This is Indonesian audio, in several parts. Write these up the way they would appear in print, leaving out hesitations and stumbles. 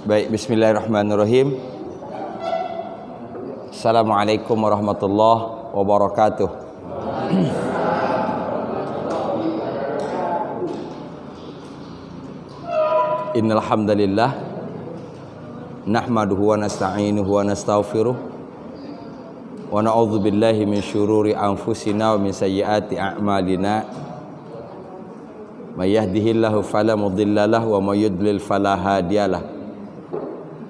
Baik, bismillahirrahmanirrahim. Assalamualaikum warahmatullahi wabarakatuh. Innal hamdalillah nahmaduhu wa nasta'inuhu wa nastaghfiruh wa na'udzu billahi min syururi anfusina wa min sayyiati a'malina. May yahdihillahu fala mudilla lahu wa may yudlil fala hadiyalah.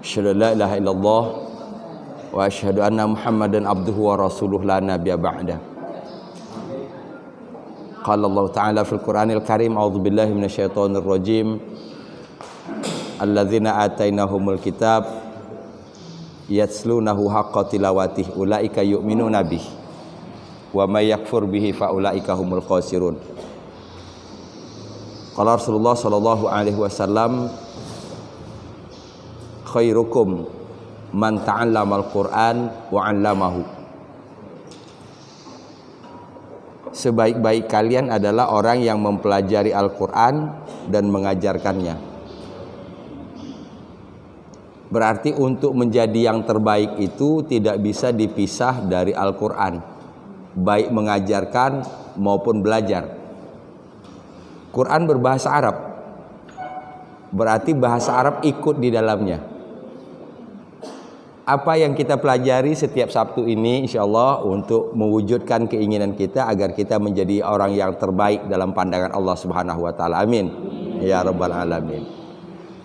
Asyhadu an la ilaha illallah wa asyhadu anna Muhammadan abduhu wa rasuluh la nabiyya ba'da. Qala Allah Ta'ala fil Qur'anil Karim, a'udzu billahi minasyaitonir rajim. Alladzina atainahumul kitab yatslunahu haqqa tilawatih ulaika yu'minuna bih wa may yakfur bihi fa ulaika humul khasirun. Qala Rasulullah sallallahu alaihi wasallam, khairukum man ta'allamal Qur'an wa 'allamahu. Sebaik-baik kalian adalah orang yang mempelajari Al-Qur'an dan mengajarkannya. Berarti untuk menjadi yang terbaik itu tidak bisa dipisah dari Al-Qur'an, baik mengajarkan maupun belajar. Quran berbahasa Arab, berarti bahasa Arab ikut di dalamnya. Apa yang kita pelajari setiap Sabtu ini insyaallah untuk mewujudkan keinginan kita agar kita menjadi orang yang terbaik dalam pandangan Allah Subhanahu wa taala. Amin. Ya rabbal alamin.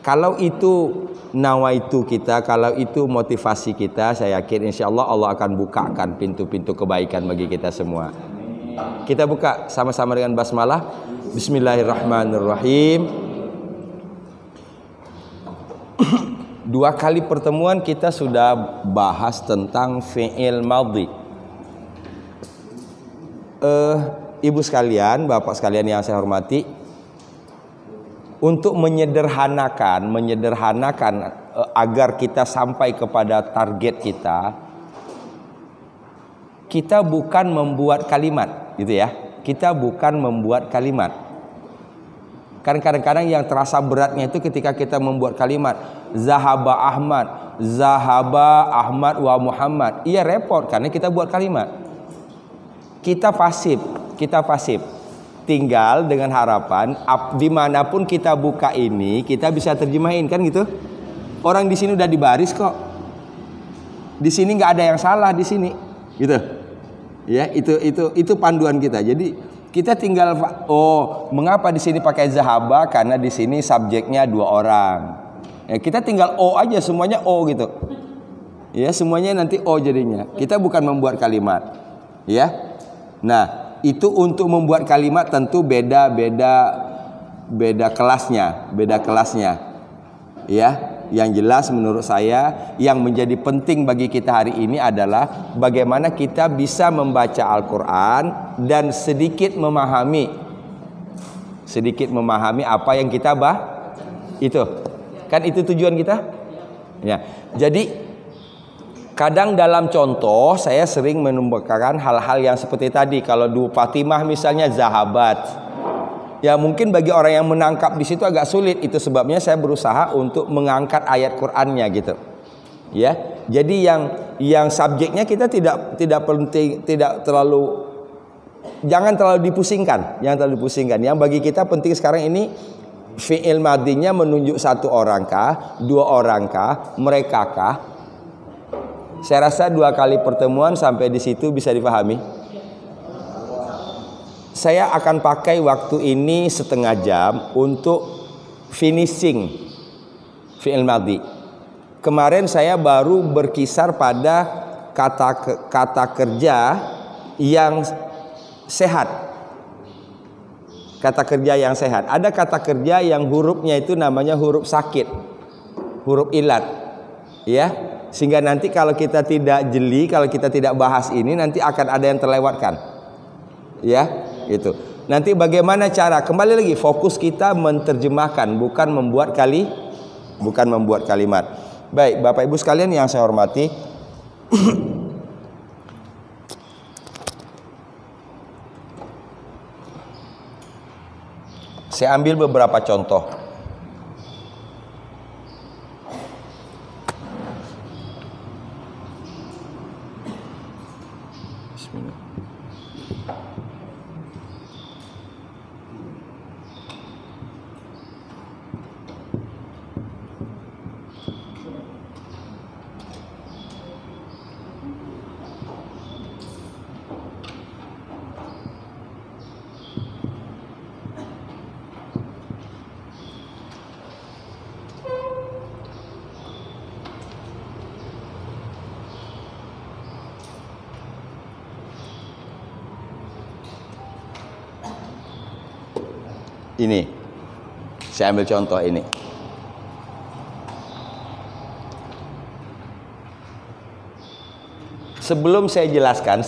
Kalau itu nawaitu kita, kalau itu motivasi kita, saya yakin insyaallah Allah akan bukakan pintu-pintu kebaikan bagi kita semua. Kita buka sama-sama dengan basmalah. Bismillahirrahmanirrahim. Dua kali pertemuan kita sudah bahas tentang fi'il madhi. Ibu sekalian, bapak sekalian yang saya hormati, untuk menyederhanakan agar kita sampai kepada target kita bukan membuat kalimat, gitu ya. Kita bukan membuat kalimat. Kan kadang-kadang yang terasa beratnya itu ketika kita membuat kalimat Zahaba Ahmad wa Muhammad. Iya repot karena kita buat kalimat. Kita pasif. Tinggal dengan harapan dimanapun kita buka ini kita bisa terjemahin, kan gitu. Orang di sini udah dibaris kok. Di sini nggak ada yang salah di sini, gitu. Ya, itu panduan kita. Jadi kita tinggal, mengapa di sini pakai zahaba? Karena di sini subjeknya dua orang. Ya, kita tinggal o aja, semuanya o gitu. Ya, semuanya nanti o jadinya. Kita bukan membuat kalimat. Ya. Nah, itu untuk membuat kalimat tentu beda kelasnya. Ya. Yang jelas menurut saya yang menjadi penting bagi kita hari ini adalah bagaimana kita bisa membaca Al-Quran dan sedikit memahami apa yang kita itu kan itu tujuan kita ya. Jadi kadang dalam contoh saya sering menemukan hal-hal yang seperti tadi. Kalau Du Fatimah misalnya zahabat, ya mungkin bagi orang yang menangkap di situ agak sulit. Itu sebabnya saya berusaha untuk mengangkat ayat Qur'annya gitu. Ya. Jadi yang subjeknya kita tidak penting, jangan terlalu dipusingkan. Yang bagi kita penting sekarang ini fi'il madhinya menunjuk satu orang kah, dua orang kah, mereka kah. Saya rasa dua kali pertemuan sampai di situ bisa dipahami. Saya akan pakai waktu ini setengah jam untuk finishing fi'il madhi. kemarin saya baru berkisar pada kata kerja yang sehat. Kata kerja yang sehat. Ada kata kerja yang hurufnya itu namanya huruf sakit, huruf ilat, ya. Sehingga nanti kalau kita tidak jeli, kalau kita tidak bahas ini, nanti akan ada yang terlewatkan, ya, gitu. Nanti bagaimana cara? Kembali lagi, fokus kita menerjemahkan, bukan membuat kalimat. Baik, Bapak Ibu sekalian yang saya hormati, saya ambil beberapa contoh. Bismillah. Ini, saya ambil contoh ini. Sebelum saya jelaskan,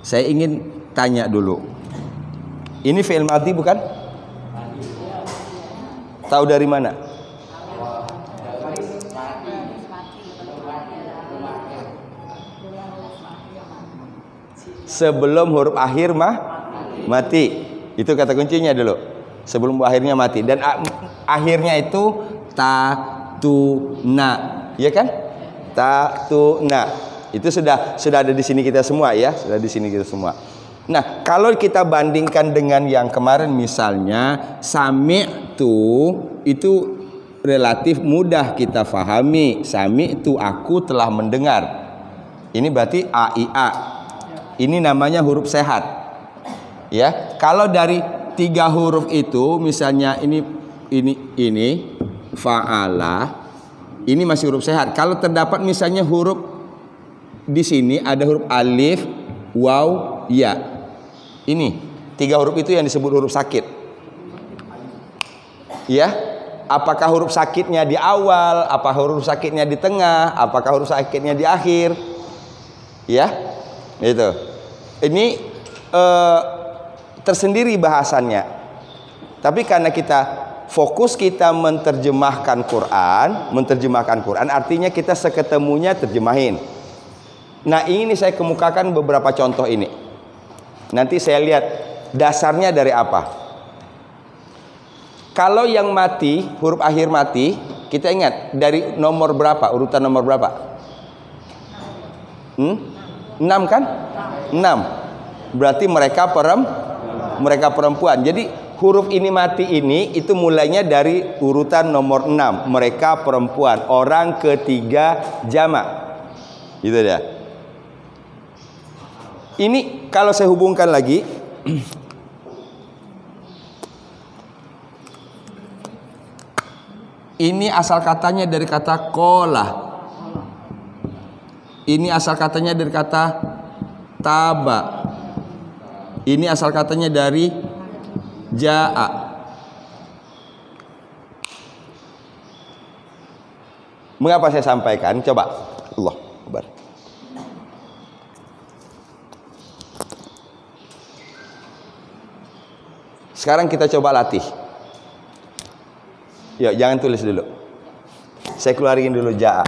saya ingin tanya dulu. Ini fi'il madhi bukan? Tahu dari mana? Sebelum huruf akhir mati. Itu kata kuncinya dulu. Sebelum akhirnya mati. Dan akhirnya itu ta, tu, na, ya kan? Ta, tu, na. Itu sudah ada di sini kita semua, ya. Sudah di sini kita semua. Nah, kalau kita bandingkan dengan yang kemarin, misalnya sami'tu, itu relatif mudah kita fahami. Sami'tu, aku telah mendengar. Ini berarti a, i, a. Ini namanya huruf sehat. Ya, kalau dari 3 huruf itu, misalnya ini fa'ala, ini masih huruf sehat. Kalau terdapat misalnya huruf di sini ada huruf alif, waw, ya. Ini 3 huruf itu yang disebut huruf sakit. Ya, apakah huruf sakitnya di awal, apakah huruf sakitnya di tengah, apakah huruf sakitnya di akhir? Ya, itu. Ini tersendiri bahasannya. Tapi karena fokus kita menerjemahkan Quran, artinya kita seketemunya terjemahin. Nah, ini saya kemukakan beberapa contoh ini. Nanti saya lihat dasarnya dari apa. Kalau yang mati, huruf akhir mati, kita ingat dari nomor berapa? Urutan nomor berapa? 6 kan? 6. Berarti mereka perempuan. Jadi huruf ini mati ini itu mulainya dari urutan nomor 6. Mereka perempuan, orang ketiga jamak. Gitu ya. Ini kalau saya hubungkan lagi, ini asal katanya dari kata kola. Ini asal katanya dari kata taba. Ini asal katanya dari ja'a. Mengapa saya sampaikan? Coba. Allah Akbar. Sekarang kita coba latih. Yuk, jangan tulis dulu. Saya keluarin dulu ja'a.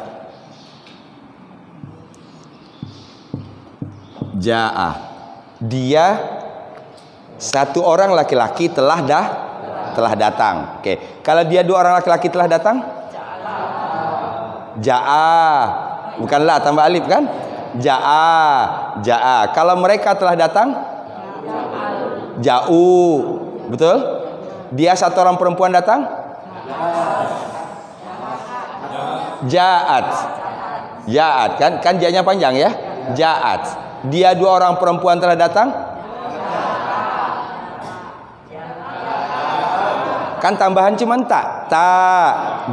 Ja'a. Dia satu orang laki-laki telah datang. Oke. Kalau dia 2 orang laki-laki telah datang? Ja'a. Bukan la tambah alif kan? Ja'a. Kalau mereka telah datang? Ja'u. Betul? Dia satu orang perempuan datang? Ja'at. Kan ja-nya panjang ya? Ja'at. Dia 2 orang perempuan telah datang? Kan tambahan cuma ta. Ta,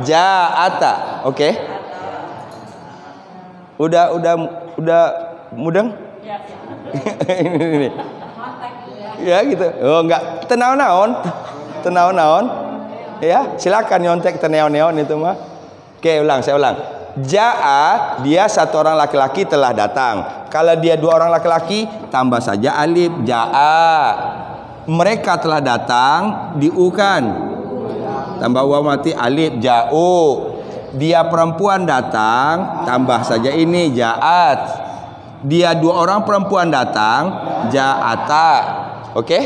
ja'ata. Oke. Udah mudeng? Ini. Ya gitu. Oh enggak, tenaon-naon. Ya, silakan nyontek teneon-neon itu mah. Oke, saya ulang. Ja'a, dia satu orang laki-laki telah datang. Kalau dia dua orang laki-laki, tambah saja alif. Ja'a. Mereka telah datang, diukan. Tambah waw mati alif. Ja'u. Dia perempuan datang, tambah saja ini ja'at. Dia dua orang perempuan datang, ja'ata. Oke?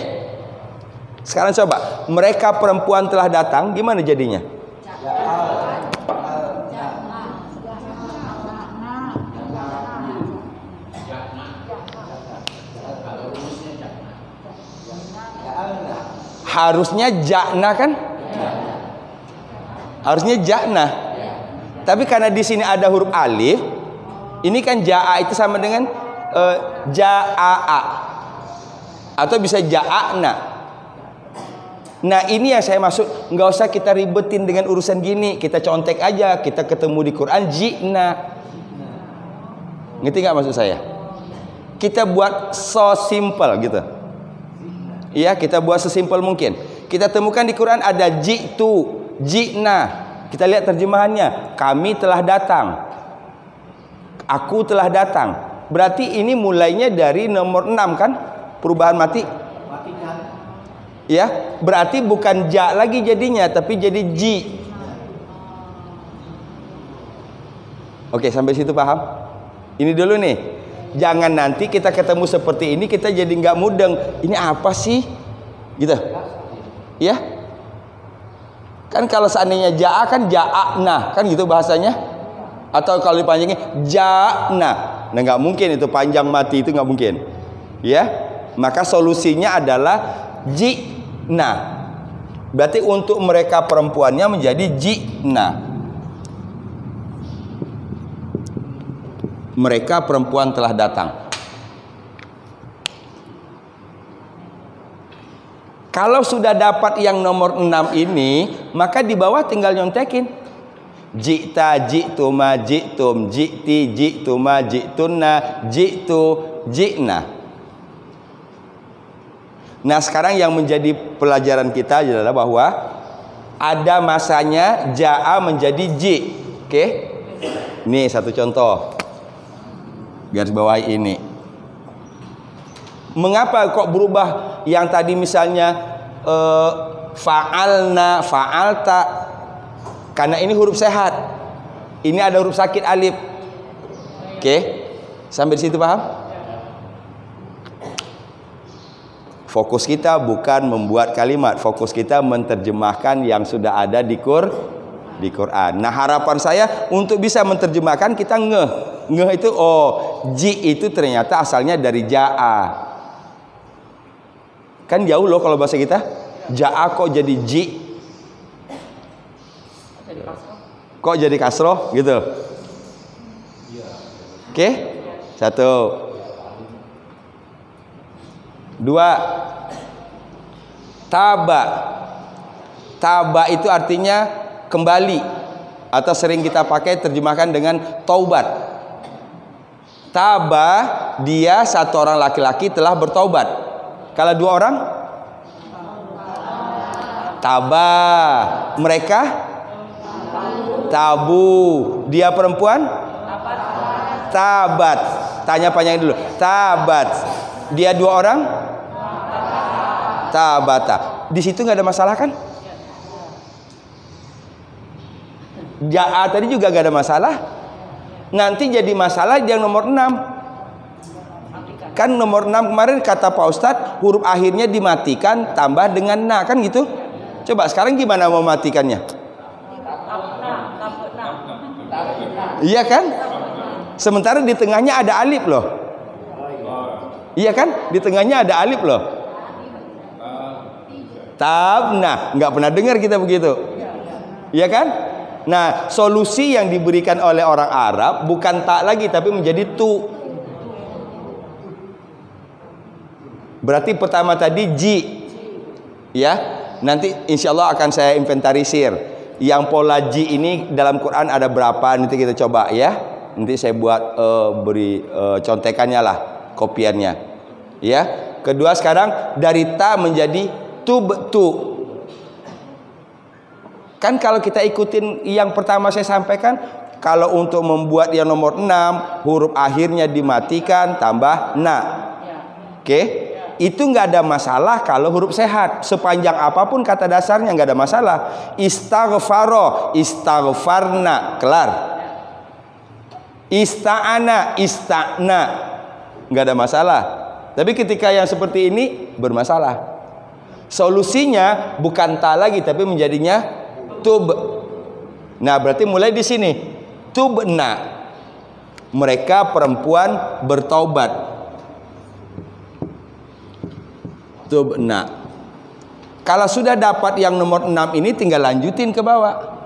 Sekarang coba, mereka perempuan telah datang, gimana jadinya? Harusnya ja'na kan? Harusnya ja'na. Tapi karena di sini ada huruf alif, ini kan ja'a itu sama dengan ja'a atau bisa ja'na. Nah ini yang saya maksud, nggak usah kita ribetin dengan urusan gini, kita contek aja, kita ketemu di Quran ji'na. Ngerti nggak maksud saya? Kita buat so simple gitu. Iya, kita buat sesimpel mungkin. Kita temukan di Quran ada ji'tu, ji'na. Kita lihat terjemahannya, kami telah datang, aku telah datang. Berarti ini mulainya dari nomor 6 kan? Perubahan mati. Ya, berarti bukan ja lagi jadinya, tapi jadi ji. Oke, sampai situ paham? Ini dulu nih. Jangan nanti kita ketemu seperti ini kita jadi nggak mudeng. Ini apa sih? Gitu. Ya? Kan kalau seandainya ja'a kan ja'na, kan gitu bahasanya. Atau kalau dipanjangin ja'na. Nah, nggak mungkin itu panjang mati itu nggak mungkin. Ya? Maka solusinya adalah ji'na. Berarti untuk mereka perempuannya menjadi ji'na. Mereka perempuan telah datang. Kalau sudah dapat yang nomor 6 ini, maka di bawah tinggal nyontekin. Ji'ta, ji'tuma, ji'tum, ji'ti, ji'tuma, ji'tunna, ji'tu, ji'na. Nah sekarang yang menjadi pelajaran kita adalah bahwa ada masanya ja'a menjadi ji. Oke? Nih satu contoh. Garis bawah ini. Mengapa kok berubah yang tadi misalnya fa'alna, fa'alta? Karena ini huruf sehat. Ini ada huruf sakit alif. Oke? Sampai di situ paham? Fokus kita bukan membuat kalimat, fokus kita menerjemahkan yang sudah ada di Quran. Nah, harapan saya untuk bisa menerjemahkan kita ngeh itu ji itu ternyata asalnya dari ja'a. Kan jauh loh kalau bahasa kita. Ja'a kok jadi ji? Kok jadi kasroh gitu? Oke? 1 2 Taba. Taba itu artinya kembali, atau sering kita pakai terjemahkan dengan taubat. Taba, dia satu orang laki-laki telah bertaubat. Kalau dua orang? Taba. Mereka? Tabu. Dia perempuan? Tabat. Tanya panjang dulu. Tabat. Dia dua orang? Tabata. Di situ nggak ada masalah kan? Ja'a tadi juga gak ada masalah. Nanti jadi masalah yang nomor 6. Kan nomor 6 kemarin kata Pak Ustadz, huruf akhirnya dimatikan tambah dengan na, kan gitu. Coba sekarang gimana mau matikannya? Iya kan? Sementara di tengahnya ada alif loh. Iya kan? Di tengahnya ada alif loh. Tabna, nggak pernah dengar kita begitu. Iya kan? Nah, solusi yang diberikan oleh orang Arab bukan tak lagi tapi menjadi tu. Berarti pertama tadi ji. Ya. Nanti insya Allah akan saya inventarisir. Yang pola J ini dalam Quran ada berapa? Nanti kita coba ya. Nanti saya buat beri contekannya lah, kopiannya. Ya. Kedua sekarang dari ta menjadi tubtu. Kan kalau kita ikutin yang pertama saya sampaikan, kalau untuk membuat yang nomor 6, huruf akhirnya dimatikan tambah na. Oke? Itu nggak ada masalah kalau huruf sehat. Sepanjang apapun kata dasarnya nggak ada masalah. Istaghfaro, istaghfarna, kelar. Ista'ana, ista'na, nggak ada masalah. Tapi ketika yang seperti ini bermasalah. Solusinya bukan ta lagi, tapi menjadinya tub. Nah, berarti mulai di sini. Tubna. Mereka perempuan bertaubat. Tubna. Kalau sudah dapat yang nomor 6 ini tinggal lanjutin ke bawah.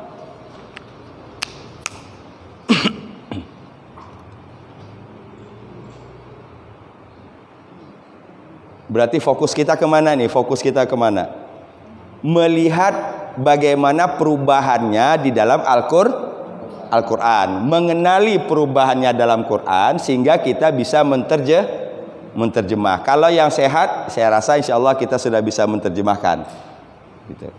Berarti fokus kita kemana nih? Fokus kita kemana? Melihat bagaimana perubahannya di dalam Al-Quran. Mengenali perubahannya dalam Quran sehingga kita bisa menterjemah. Kalau yang sehat, saya rasa insya Allah kita sudah bisa menterjemahkan. Gitu.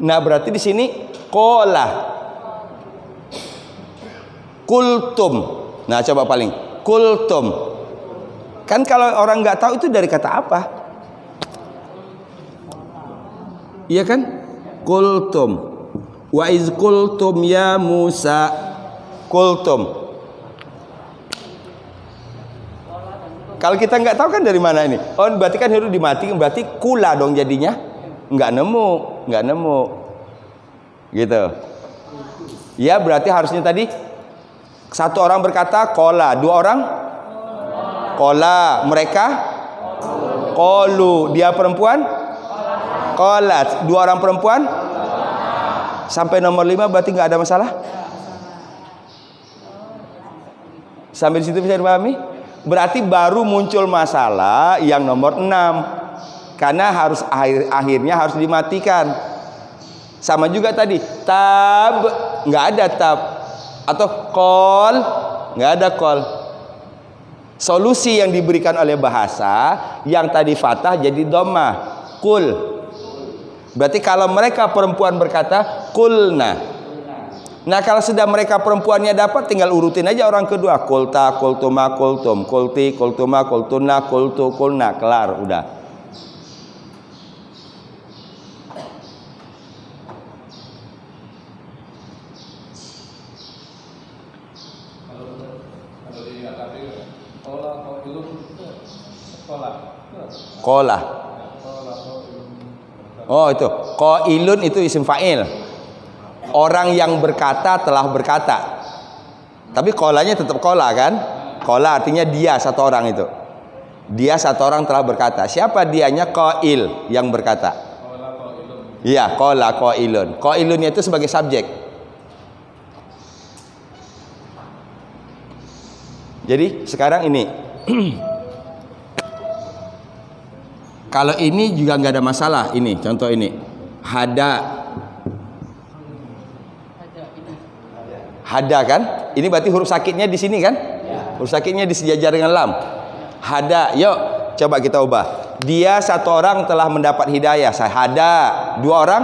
Nah, berarti di sini kola, kultum. Nah, coba paling kultum. Kan kalau orang nggak tahu itu dari kata apa? Iya kan? Kultum. Wa iz kultum ya Musa. Kultum. Kalau kita nggak tahu kan dari mana ini? Oh, berarti kan huruf dimatikan, berarti kula dong jadinya. Nggak nemu. Gitu. Ya, berarti harusnya tadi satu orang berkata kola, dua orang kola, mereka kolu, dia perempuan kolat, dua orang perempuan sampai nomor 5 berarti nggak ada masalah. Sampai di situ bisa dipahami? Berarti baru muncul masalah yang nomor 6. Karena harus akhirnya harus dimatikan. Sama juga tadi, tab nggak ada tab, atau kol nggak ada kol. Solusi yang diberikan oleh bahasa yang tadi fathah jadi dhammah, kul. Berarti kalau mereka perempuan berkata kulna. Nah, kalau sudah mereka perempuannya dapat, tinggal urutin aja orang kedua. Kulta, kultuma, kultum, kulti, kultuma, kultuna, kultu, kulna, kelar, udah. Kola. Oh, itu. Qailun itu isim fa'il. Orang yang berkata telah berkata. Tapi kolanya tetap kola kan? Kola artinya dia satu orang itu. Dia satu orang telah berkata. Siapa dianya? Qail yang berkata. Iya, kola qailun. Qailunnya itu sebagai subjek. Jadi sekarang ini kalau ini juga nggak ada masalah. Ini contoh ini. Hada kan? Ini berarti huruf sakitnya di sini kan? Huruf sakitnya disejajar dengan lam. Hada. Yuk, coba kita ubah. Dia satu orang telah mendapat hidayah. Saya hada. Dua orang?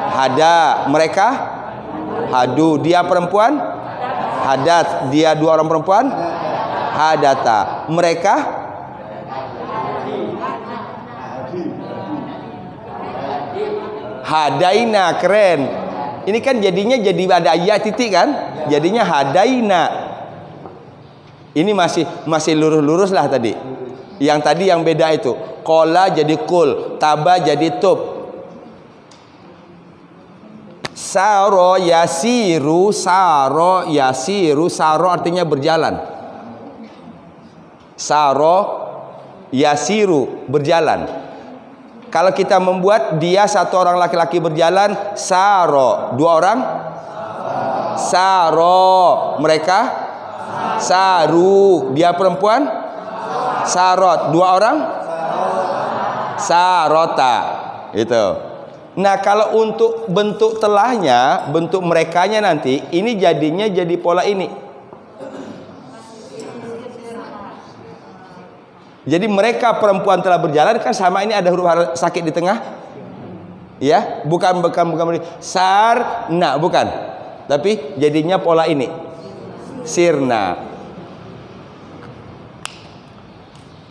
Hada. Mereka? Hadu. Dia perempuan? Hadat. Dia dua orang perempuan? Hadata. Mereka? Hadaina. Keren. Ini kan jadinya jadi ada ya titik kan? Jadinya hadaina. Ini masih lurus-lurus lah tadi. Yang tadi yang beda itu. Kola jadi kul, taba jadi tub. Saro yasiru, saro yasiru, saro artinya berjalan. Saro yasiru, berjalan. Kalau kita membuat dia satu orang laki-laki berjalan, saro, dua orang saro, mereka saru, dia perempuan Sarot. Dua orang? Sarota. Itu. Nah, kalau untuk bentuk telahnya, bentuk merekanya nanti, ini jadinya jadi pola ini. Jadi mereka perempuan telah berjalan, kan sama ini ada huruf sakit di tengah. Ya, bukan sarna, bukan. Tapi jadinya pola ini. Sirna.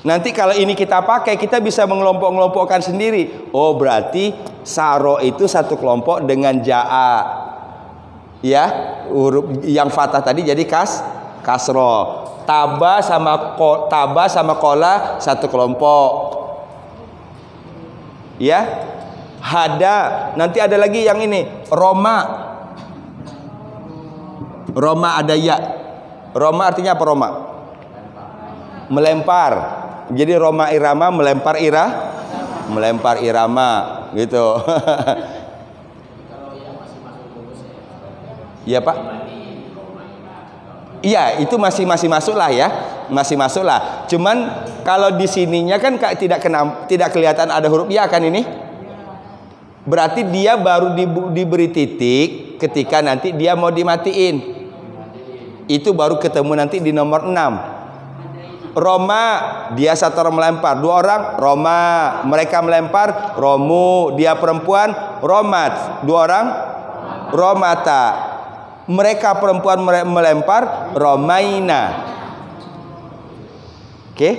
Nanti kalau ini kita pakai, kita bisa mengelompok-ngelompokkan sendiri. Oh, berarti saro itu satu kelompok dengan jaa. Ya, huruf yang fathah tadi jadi kasro. Taba sama kola satu kelompok. Ya. Hada. Nanti ada lagi yang ini, Roma. Roma ada ya. Roma artinya apa Roma? Melempar. Jadi Roma irama, melempar irama gitu. Iya, Pak. Iya, itu masih masuk lah ya. Masih masuk lah. Cuman kalau di sininya kan tidak kelihatan ada huruf ya kan ini? Berarti dia baru diberi titik ketika nanti dia mau dimatiin. Itu baru ketemu nanti di nomor 6. Roma, dia satu orang melempar. Dua orang, Roma. Mereka melempar, Romu. Dia perempuan, Romat. Dua orang, Romata. Mereka perempuan melempar, Romaina. Oke?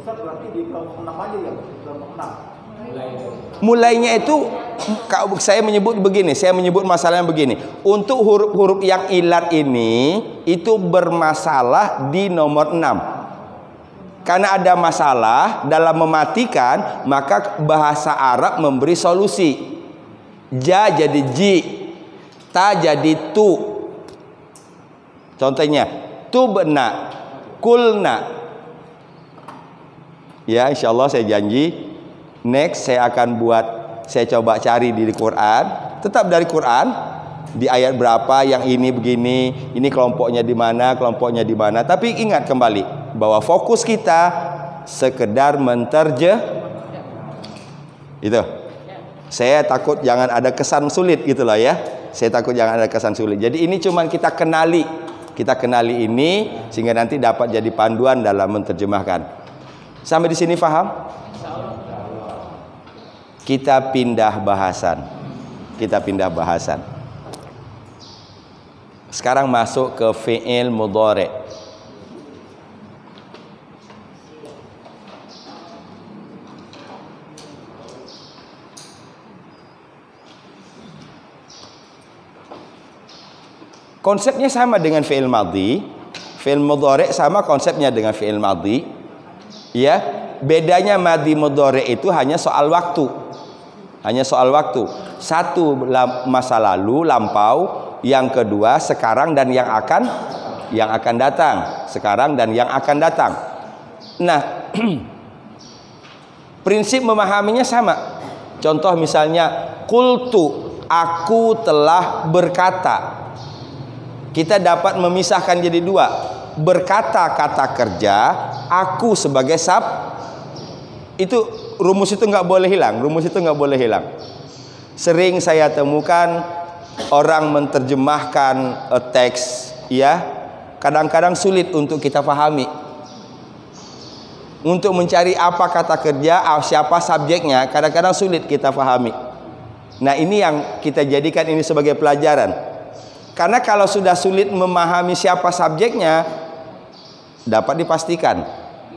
Berarti di kelompok 6 aja ya, kelompok 6. Mulainya itu saya menyebut begini, saya menyebut masalahnya begini. Untuk huruf-huruf yang ilat ini itu bermasalah di nomor 6. Karena ada masalah dalam mematikan, maka bahasa Arab memberi solusi. Ja jadi ji, ta jadi tu. Contohnya, tubna, kulna. Ya, insyaallah saya janji next saya akan saya coba cari di Quran, tetap dari Quran, di ayat berapa yang ini begini, ini kelompoknya di mana, kelompoknya di mana. Tapi ingat kembali bahwa fokus kita sekedar itu. Saya takut jangan ada kesan sulit gitu loh ya. Saya takut jangan ada kesan sulit. Jadi ini cuman kita kenali ini sehingga nanti dapat jadi panduan dalam menerjemahkan. Sampai di sini paham? Kita pindah bahasan. Sekarang masuk ke fi'il mudhari'. Konsepnya sama dengan fi'il madhi. Fi'il mudhari' sama konsepnya dengan fi'il madhi. Ya, bedanya madhi mudhari' itu hanya soal waktu. Satu masa lalu, lampau. Yang kedua sekarang dan yang akan datang. Nah, prinsip memahaminya sama. Contoh misalnya, qultu, aku telah berkata. Kita dapat memisahkan jadi dua. Berkata kata kerja, aku sebagai itu rumus itu nggak boleh hilang. Sering saya temukan orang menerjemahkan teks, ya, kadang-kadang sulit untuk kita pahami. Untuk mencari apa kata kerja, siapa subjeknya, kadang-kadang sulit kita pahami. Nah, ini yang kita jadikan ini sebagai pelajaran. Karena kalau sudah sulit memahami siapa subjeknya, dapat dipastikan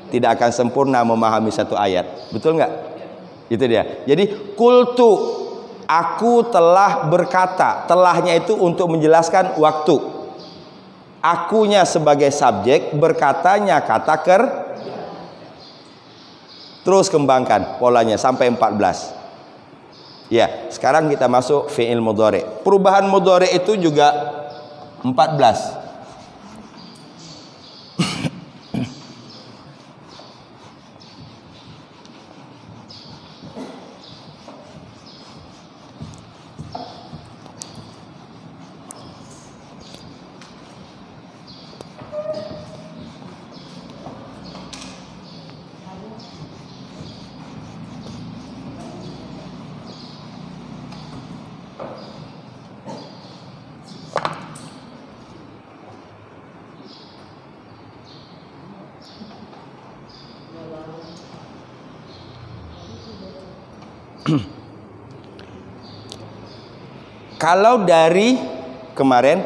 tidak akan sempurna memahami satu ayat. Betul nggak? Itu dia. Jadi qultu, aku telah berkata. Telahnya itu untuk menjelaskan waktu. Akunya sebagai subjek, berkatanya kata Terus kembangkan polanya sampai 14. Ya, sekarang kita masuk fi'il mudhari'. Perubahan mudhari' itu juga 14. Kalau dari kemarin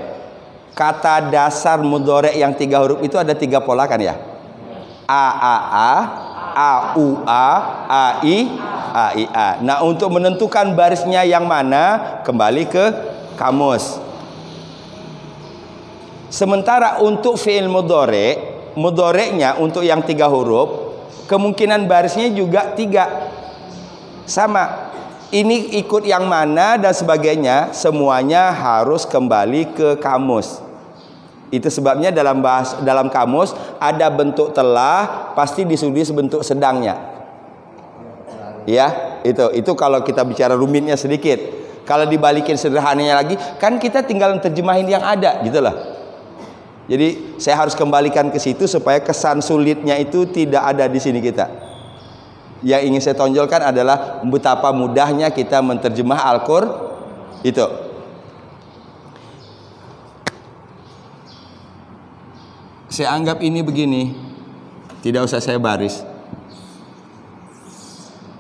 kata dasar mudhari yang 3 huruf itu ada 3 pola kan ya? A U A, I A. Nah, untuk menentukan barisnya yang mana, kembali ke kamus. Sementara untuk fi'il mudhari, mudhari'nya untuk yang 3 huruf, kemungkinan barisnya juga 3. Sama. Ini ikut yang mana dan sebagainya, semuanya harus kembali ke kamus. Itu sebabnya dalam kamus ada bentuk telah pasti disulis bentuk sedangnya. Ya, itu kalau kita bicara rumitnya sedikit. Kalau dibalikin sederhananya lagi, kan kita tinggal terjemahin yang ada, gitu loh. Jadi saya harus kembalikan ke situ supaya kesan sulitnya itu tidak ada di sini kita. Yang ingin saya tonjolkan adalah betapa mudahnya kita menterjemah Al-Qur'an itu. Saya anggap ini begini, tidak usah saya baris.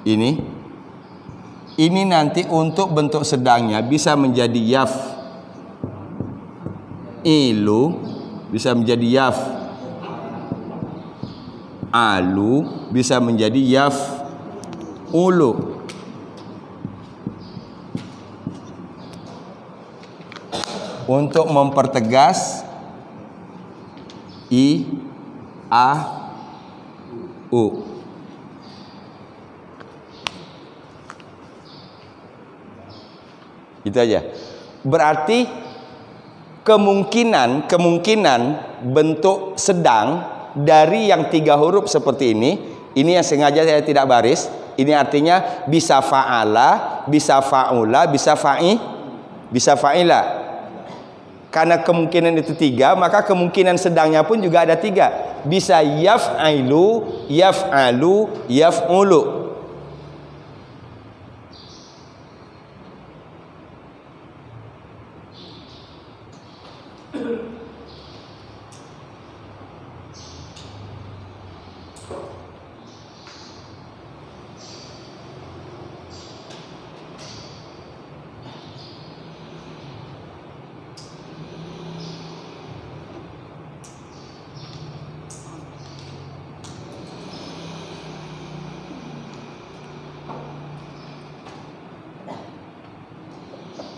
Ini nanti untuk bentuk sedangnya bisa menjadi yaf ilu, bisa menjadi yaf alu, bisa menjadi yaf ulu. Untuk mempertegas I A U. Itu aja. Berarti kemungkinan bentuk sedang dari yang 3 huruf seperti ini yang sengaja saya tidak baris. Ini artinya bisa fa'ala, bisa fa'ula, bisa fa'ila. Karena kemungkinan itu 3, maka kemungkinan sedangnya pun juga ada 3. Bisa yaf'ailu, yaf'alu, yaf'ulu.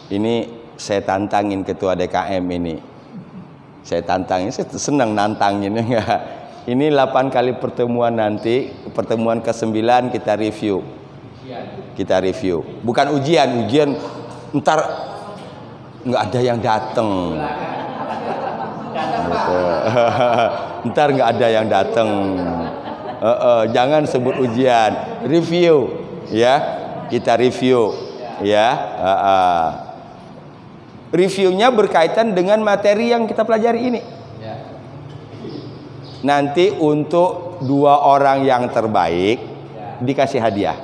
Ini saya tantangin ketua DKM ini. Saya tantangin, saya senang nantangin enggak. Ini 8 kali pertemuan nanti, pertemuan ke-9 kita review. Kita review. Bukan ujian ntar nggak ada yang datang. Ntar nggak ada yang datang. Jangan sebut ujian, review ya. Kita review ya. Reviewnya berkaitan dengan materi yang kita pelajari ini. Nanti untuk 2 orang yang terbaik dikasih hadiah.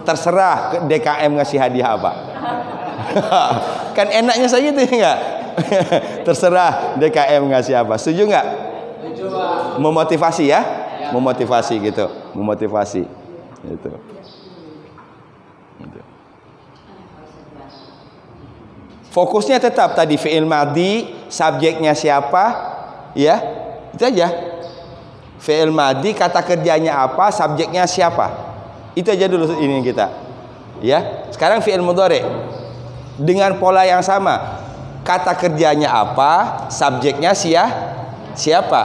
Terserah DKM ngasih hadiah apa. Kan enaknya saja tuh enggak. Terserah DKM ngasih apa. Setuju enggak? Memotivasi ya. Memotivasi gitu. Memotivasi gitu. Fokusnya tetap tadi fi'il madhi, subjeknya siapa, ya, itu aja. Fi'il madhi, kata kerjanya apa, subjeknya siapa, itu aja dulu ini kita, ya. Sekarang fi'il mudhari dengan pola yang sama, kata kerjanya apa, subjeknya siapa.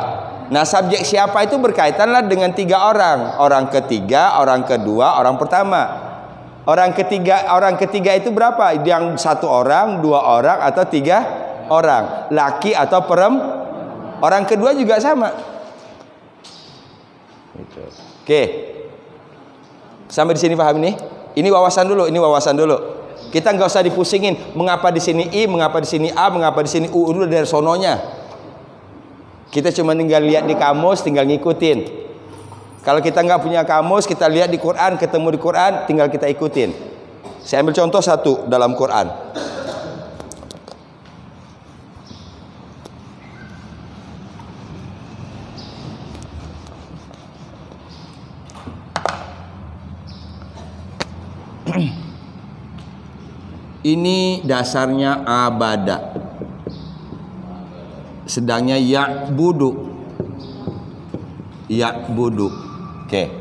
Nah, subjek siapa itu berkaitanlah dengan 3 orang, orang ketiga, orang kedua, orang pertama. Orang ketiga itu berapa? Yang 1 orang, 2 orang, atau 3 orang? Laki atau perempuan? Orang kedua juga sama. Oke. Sampai di sini paham ini? Ini wawasan dulu. Kita nggak usah dipusingin. Mengapa di sini I, mengapa di sini A, mengapa di sini U dulu dari sononya. Kita cuma tinggal lihat di kamus, tinggal ngikutin. Kalau kita nggak punya kamus, kita lihat di Quran, ketemu di Quran, tinggal kita ikutin. Saya ambil contoh 1 dalam Quran. Ini dasarnya abada. Sedangnya ya'budu. Ya'budu. Oke.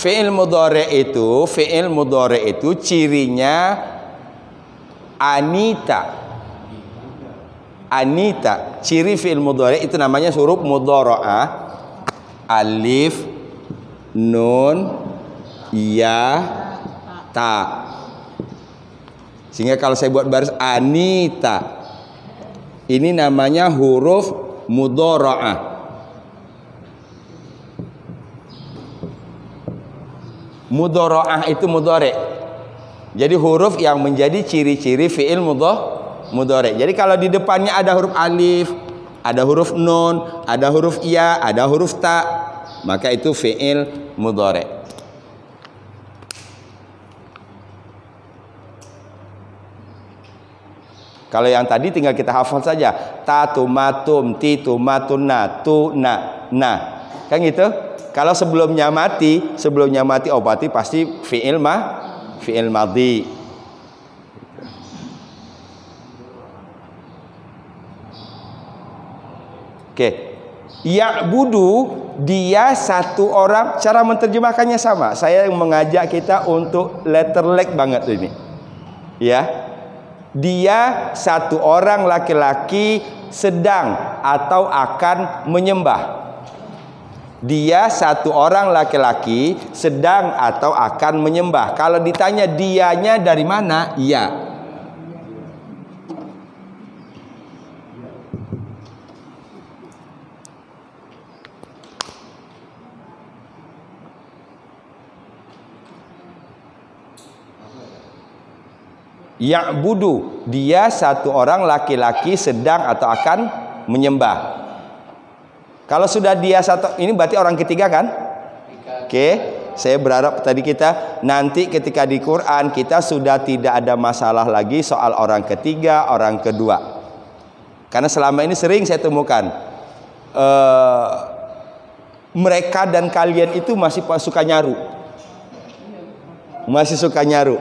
Fi'il mudhari itu cirinya anita. Anita, ciri fi'il mudhari itu namanya huruf mudhara'ah. Alif, nun, ya, ta. Sehingga kalau saya buat baris anita, ini namanya huruf mudhara'ah. Mudhara'ah itu mudhari. Jadi huruf yang menjadi ciri-ciri fi'il mudhari. Jadi kalau di depannya ada huruf alif, ada huruf nun, ada huruf ya, ada huruf ta, maka itu fi'il mudhari. Kalau yang tadi tinggal kita hafal saja. Tatumatum, titumatuna, tu, na. Kan gitu? Kalau sebelumnya mati oh berarti pasti fi'il madhi. Oke. Ya'budu, dia satu orang, cara menerjemahkannya sama. Saya mengajak kita untuk letterlek banget ini. Ya. Dia satu orang laki-laki sedang atau akan menyembah. Dia satu orang laki-laki sedang atau akan menyembah. Kalau ditanya dianya dari mana? Ya. Ya'budu, dia satu orang laki-laki sedang atau akan menyembah. Kalau sudah dia satu, ini berarti orang ketiga kan? Oke, saya berharap tadi kita nanti ketika di Quran kita sudah tidak ada masalah lagi soal orang ketiga, orang kedua. Karena selama ini sering saya temukan mereka dan kalian itu masih suka nyaru. Masih suka nyaru.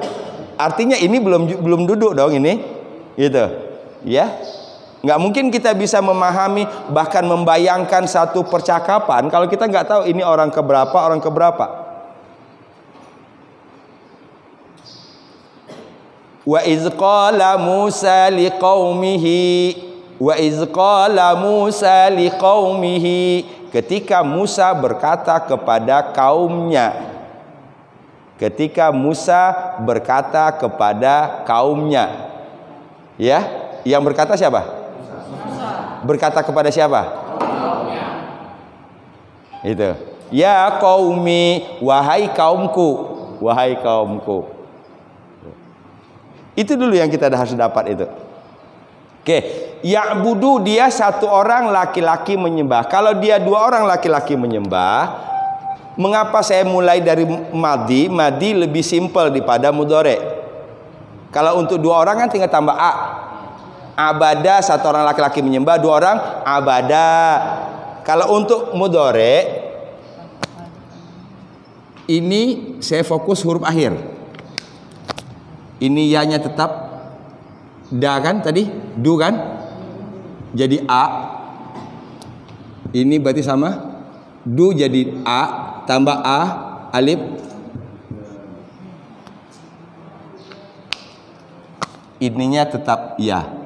Artinya ini belum duduk dong ini. Gitu. Ya. Nggak mungkin kita bisa memahami bahkan membayangkan satu percakapan kalau kita nggak tahu ini orang keberapa, orang keberapa. Wa iz qala Musa liqaumihi, ketika Musa berkata kepada kaumnya. Ya, yang berkata siapa? Berkata kepada siapa? Itu. Ya qaumi, wahai kaumku. Itu dulu yang kita harus dapat itu. Oke, ya'budu, dia satu orang laki-laki menyembah. Kalau dia dua orang laki-laki menyembah, mengapa saya mulai dari madhi? Madhi lebih simpel daripada mudhari. Kalau untuk dua orang kan tinggal tambah a. Abada, satu orang laki-laki menyembah, dua orang abada. Kalau untuk mudhari, ini saya fokus huruf akhir. Ini ya-nya tetap da kan tadi, du kan? Jadi a. Ini berarti sama. Du jadi a, tambah a, alif. Ininya tetap ya.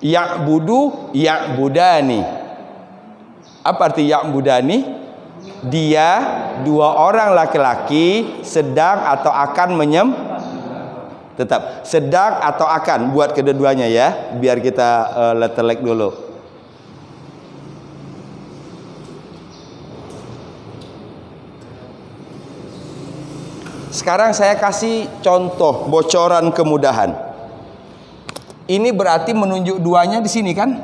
Ya'budu, ya'budani. Apa arti ya'budani? Dia dua orang laki-laki sedang atau akan tetap sedang atau akan, buat kedua-duanya ya, biar kita letterlek dulu. Sekarang saya kasih contoh bocoran kemudahan. Ini berarti menunjuk duanya di sini kan?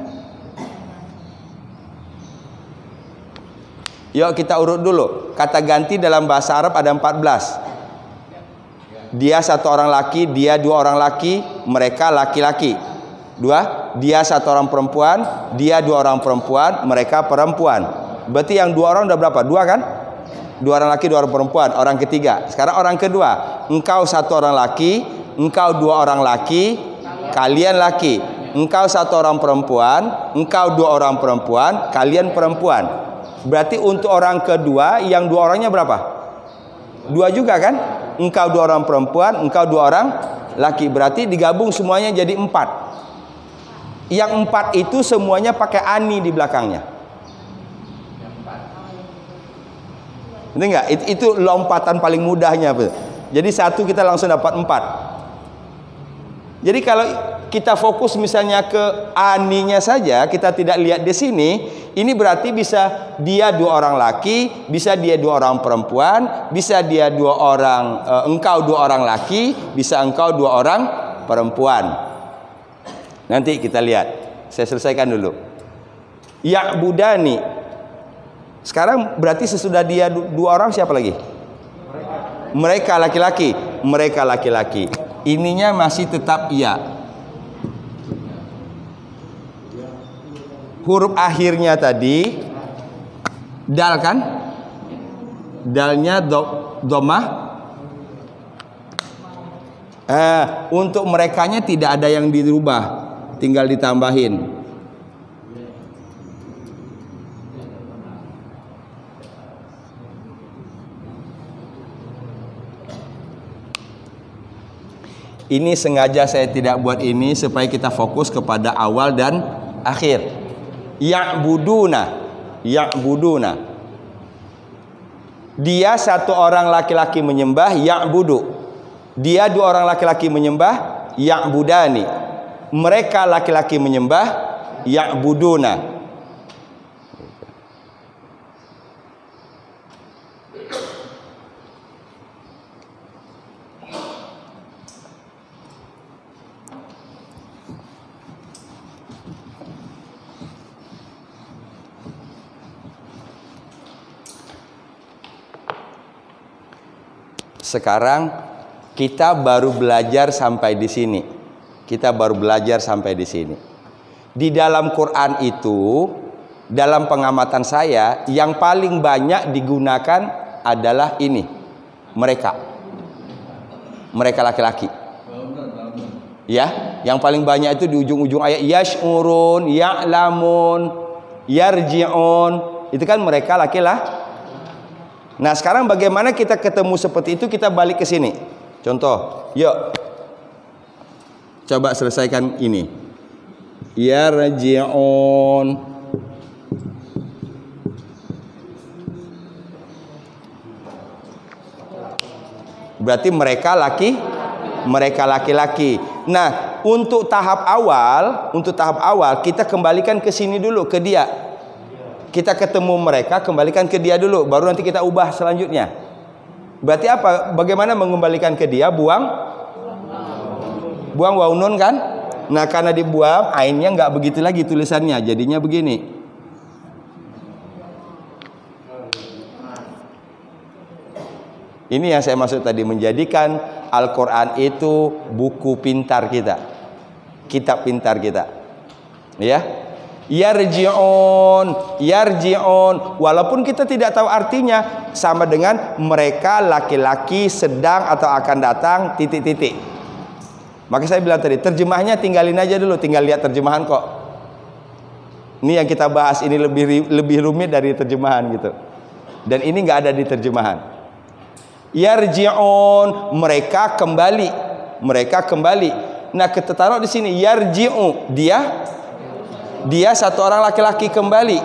Yuk kita urut dulu. Kata ganti dalam bahasa Arab ada 14. Dia satu orang laki, dia dua orang laki, mereka laki-laki. Dua, dia satu orang perempuan, dia dua orang perempuan, mereka perempuan. Berarti yang dua orang udah berapa? Dua kan? Dua orang laki, dua orang perempuan. Orang ketiga. Sekarang orang kedua. Engkau satu orang laki, engkau dua orang laki, kalian laki. Engkau satu orang perempuan, engkau dua orang perempuan, kalian perempuan. Berarti untuk orang kedua, yang dua orangnya berapa? Dua juga kan? Engkau dua orang perempuan, engkau dua orang laki. Berarti digabung semuanya jadi 4. Yang 4 itu semuanya pakai ani di belakangnya. Betul nggak? Itu lompatan paling mudahnya. Jadi satu kita langsung dapat 4. Jadi kalau kita fokus misalnya ke aninya saja, kita tidak lihat di sini, ini berarti bisa dia dua orang laki, bisa dia dua orang perempuan, bisa dia dua orang, engkau dua orang laki, bisa engkau dua orang perempuan. Nanti kita lihat. Saya selesaikan dulu. Ya'budani. Sekarang berarti sesudah dia dua orang siapa lagi? Mereka laki-laki. Mereka laki-laki. Ininya masih tetap ya. Huruf akhirnya tadi dal kan? Dalnya domah. Untuk merekanya tidak ada yang dirubah, tinggal ditambahin. Ini sengaja saya tidak buat ini supaya kita fokus kepada awal dan akhir. Ya'buduna. Ya'buduna. Dia satu orang laki-laki menyembah, ya'budu. Dia dua orang laki-laki menyembah, ya'budani. Mereka laki-laki menyembah, ya'buduna. Sekarang kita baru belajar sampai di sini. Kita baru belajar sampai di sini. Di dalam Quran itu, dalam pengamatan saya, yang paling banyak digunakan adalah ini. Mereka. Mereka laki-laki. Ya, yang paling banyak itu di ujung-ujung ayat yash'urun, ya'lamun, yarji'un. Itu kan mereka laki-laki. Nah, sekarang bagaimana kita ketemu seperti itu, kita balik ke sini. Contoh, yuk. Coba selesaikan ini. Yarji'un. Berarti mereka laki-laki. Nah, untuk tahap awal kita kembalikan ke sini dulu, ke dia. Kita ketemu mereka, kembalikan ke dia dulu, baru nanti kita ubah selanjutnya. Berarti apa? Bagaimana mengembalikan ke dia? Buang waw nun kan? Nah, karena dibuang, ainnya nggak begitu lagi tulisannya, jadinya begini. Ini yang saya maksud tadi, menjadikan Al-Quran itu buku pintar kita, kitab pintar kita, ya. Yarji'un, walaupun kita tidak tahu artinya, sama dengan mereka laki-laki sedang atau akan datang titik-titik. Maka saya bilang tadi, terjemahnya tinggalin aja dulu, tinggal lihat terjemahan kok. Ini yang kita bahas ini lebih rumit dari terjemahan gitu. Dan ini nggak ada di terjemahan. Yarji'un, mereka kembali. Nah, kita taruh di sini yarji'u, dia satu orang laki-laki kembali.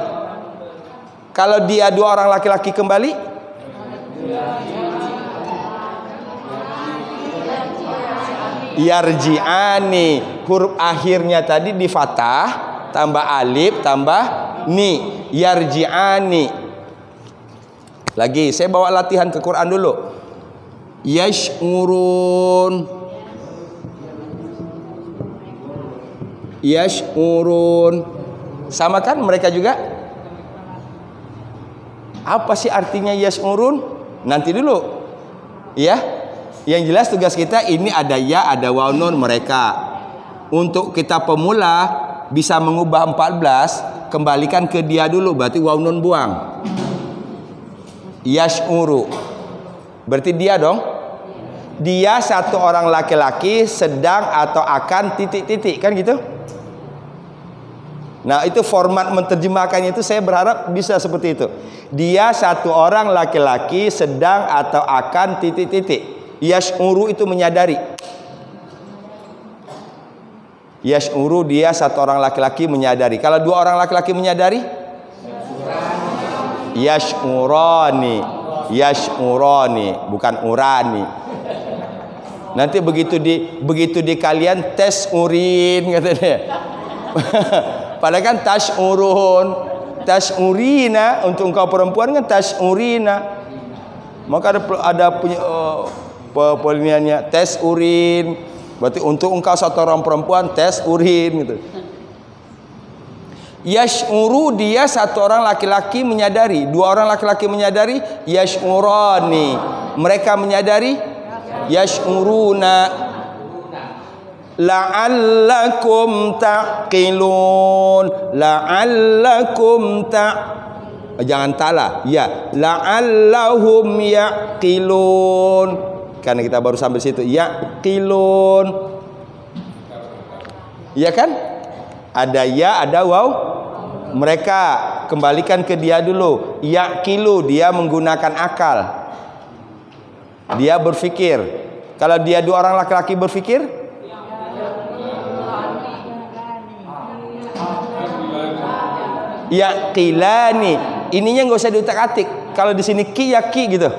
Kalau dia dua orang laki-laki kembali, yarji'ani. Huruf akhirnya tadi di fathah, tambah alif, tambah ni. Yarji'ani. Lagi, saya bawa latihan ke Quran dulu. Yash'urun. Sama kan mereka juga? Apa sih artinya yash'urun? Nanti dulu. Ya. Yang jelas tugas kita ini ada ya, ada waw nun mereka. Untuk kita pemula bisa mengubah 14, kembalikan ke dia dulu, berarti waw nun buang. Yash'uru. Berarti dia dong. Dia satu orang laki-laki sedang atau akan titik-titik, kan gitu? Nah, itu format menerjemahkannya itu saya berharap bisa seperti itu. Dia satu orang laki-laki sedang atau akan titik-titik. Yash'uru itu menyadari. Yash'uru dia satu orang laki-laki menyadari. Kalau dua orang laki-laki menyadari? Yash'urani. Yash'urani, bukan urani. Nanti begitu di kalian tes urin katanya. Padahal kan tash'urun, tash'urina untuk engkau perempuan kan tash'urina. Maka ada punya poliniannya tes urin. Berarti untuk engkau satu orang perempuan tes urin gitu. Yash'uru dia satu orang laki-laki menyadari, dua orang laki-laki menyadari, yash'urani. Mereka menyadari, yash'uruna. La'allakum ta'qilun. La'allakum jangan ta'la, ya. La'allahum ya'qilun. Karena kita baru sampai situ, ya'qilun. Iya kan? Ada ya, ada waw. Mereka kembalikan ke dia dulu. Yaqilu, dia menggunakan akal. Dia berfikir. Kalau dia dua orang laki-laki berfikir, yaqilani. Ininya nggak usah diutak-atik. Kalau di sini ki ya ki gitu.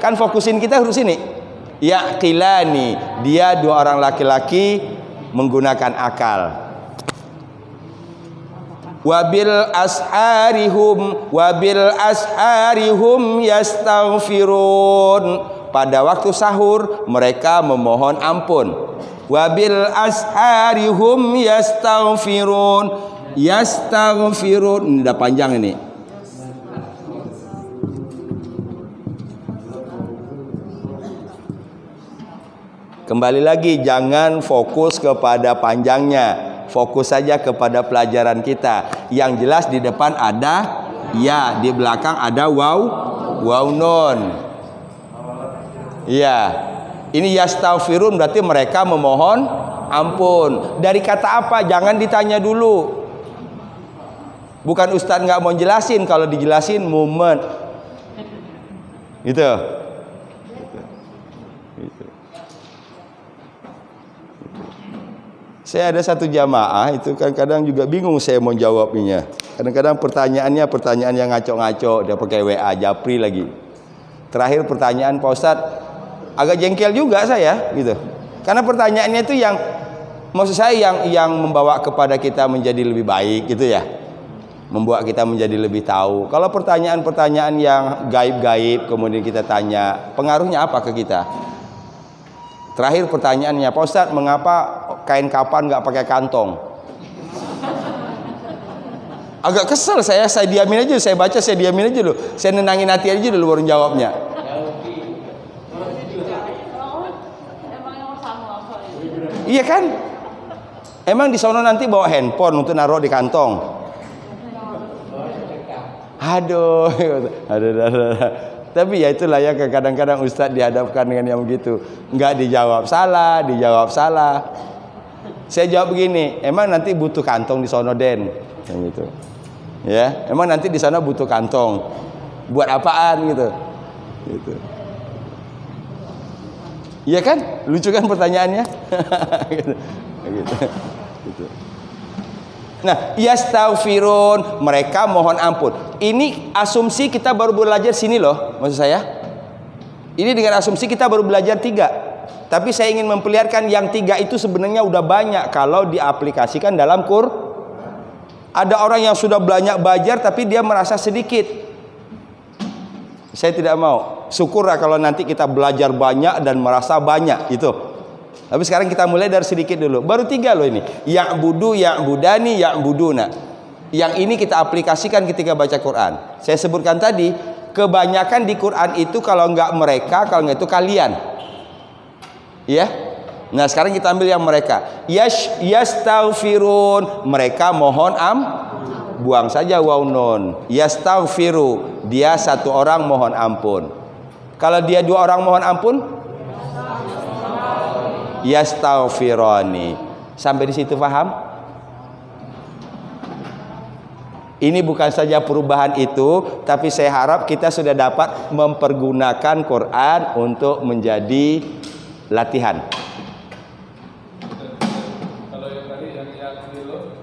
Kan fokusin kita huruf sini. Yaqilani. Dia dua orang laki-laki menggunakan akal. Wabil asharihum yastaghfirun. Pada waktu sahur mereka memohon ampun. Wabil asharihum yastaghfirun. Yastaghfirun. Ini udah panjang ini. Kembali lagi, jangan fokus kepada panjangnya. Fokus saja kepada pelajaran kita. Yang jelas di depan ada ya, di belakang ada waw nun. Iya. Ini yastaghfirun berarti mereka memohon ampun. Dari kata apa? Jangan ditanya dulu. Bukan Ustadz nggak mau jelasin, kalau dijelasin mumet. Gitu. Saya ada satu jamaah itu kadang-kadang juga bingung saya mau jawabnya. Kadang-kadang pertanyaannya pertanyaan yang ngaco-ngaco, dia pakai WA Japri lagi. Terakhir pertanyaan Pak Ustadz, agak jengkel juga saya gitu. Karena pertanyaannya itu yang maksud saya yang membawa kepada kita menjadi lebih baik gitu ya. Membuat kita menjadi lebih tahu. Kalau pertanyaan-pertanyaan yang gaib-gaib kemudian kita tanya, pengaruhnya apa ke kita? Terakhir pertanyaannya, Pak Ustadz, mengapa kain kapan nggak pakai kantong? Agak kesel saya diamin aja, saya baca, saya diamin aja dulu. Saya nenangin hati aja dulu baru jawabnya. Iya kan? Emang di sono nanti bawa handphone untuk naruh di kantong? Aduh. Tapi ya itulah ya, kadang-kadang Ustadz dihadapkan dengan yang begitu. Enggak dijawab salah, dijawab salah. Saya jawab begini, emang nanti butuh kantong di sono Den? Yang gitu. Ya, emang nanti di sana butuh kantong. Buat apaan gitu? Gitu. Iya kan? Lucu kan pertanyaannya? Gitu. Gitu. Nah, yastaghfirun, mereka mohon ampun. Ini asumsi kita baru belajar sini loh, maksud saya. Ini dengan asumsi kita baru belajar 3. Tapi saya ingin memperlihatkan yang 3 itu sebenarnya udah banyak kalau diaplikasikan dalam Ada orang yang sudah banyak belajar tapi dia merasa sedikit. Saya tidak mau. Syukurlah kalau nanti kita belajar banyak dan merasa banyak itu. Tapi sekarang kita mulai dari sedikit dulu. Baru 3 loh ini. Ya'budu, ya'budani, ya'buduna. Yang ini kita aplikasikan ketika baca Quran. Saya sebutkan tadi, kebanyakan di Quran itu kalau enggak mereka, kalau enggak itu kalian. Ya. Nah, sekarang kita ambil yang mereka. Yastaghfirun, mereka mohon buang saja waw nun. Yastaghfiru, dia satu orang mohon ampun. Kalau dia dua orang mohon ampun, yastaghfirani. Sampai di situ paham? Ini bukan saja perubahan itu, tapi saya harap kita sudah dapat mempergunakan Quran untuk menjadi latihan. Kalau yang tadi yang yakilo,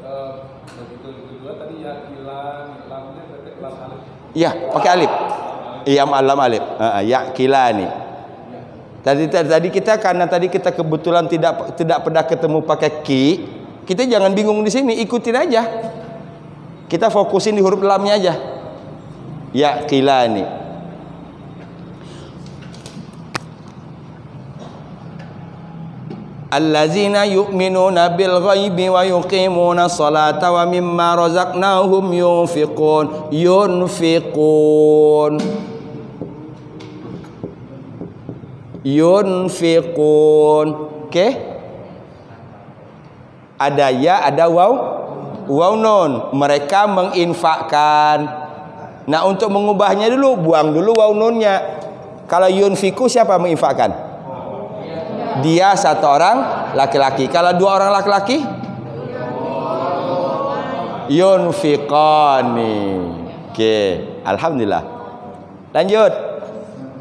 begitu kedua tadi yakilan, lamnya berarti lam alif. Iya, pakai alif. Iya, alam alif. Yakilani. Tadi kita karena tadi kita kebetulan tidak pernah ketemu pakai ki, kita jangan bingung di sini, ikutin aja. Kita fokusin di huruf lamnya aja. Yakilani. Allazina yu'minuna bil ghaibi wa yuqimuna sholata wa mimma razaqnahum yunfiqun. Yunfiqun. Oke? Ada ya, ada waw nun. Mereka menginfakkan. Nah, untuk mengubahnya dulu, buang dulu waw nunnya. Kalau yunfiku, siapa menginfakkan? Dia satu orang laki-laki. Kalau dua orang laki-laki, yunfiqani. Oke, alhamdulillah. Lanjut.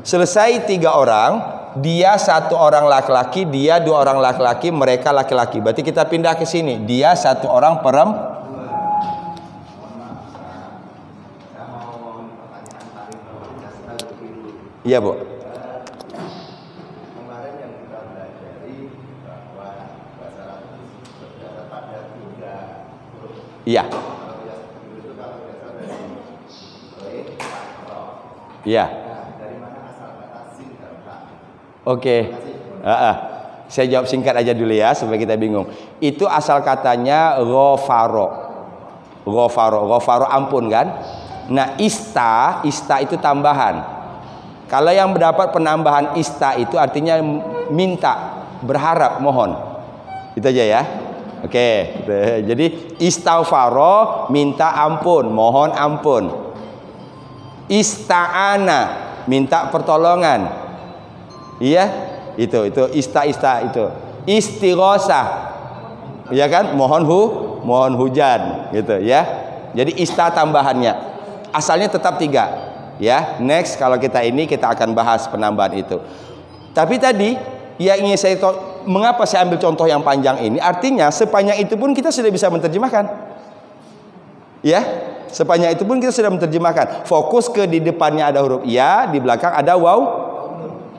Selesai 3 orang, dia satu orang laki-laki, dia dua orang laki-laki, mereka laki-laki. Berarti kita pindah ke sini. Dia satu orang perempuan. Iya, Bu. Iya. Iya. Oke. Saya jawab singkat aja dulu ya supaya kita bingung. Itu asal katanya ghafaro. Ghafaro ampun kan? Nah, ista itu tambahan. Kalau yang mendapat penambahan ista itu artinya minta, berharap, mohon. Itu aja ya. Oke, jadi istaghfaro minta ampun, mohon ampun. Ista'ana minta pertolongan. Iya, itu ista itu. Istighosah, ya kan? Mohon hujan, gitu ya. Jadi ista tambahannya. Asalnya tetap 3, ya. Next kalau kita akan bahas penambahan itu. Tapi tadi yang ingin saya mengapa saya ambil contoh yang panjang ini? Artinya sepanjang itu pun kita sudah bisa menerjemahkan. Ya, sepanjang itu pun kita sudah menerjemahkan. Fokus ke di depannya ada huruf ya, di belakang ada waw.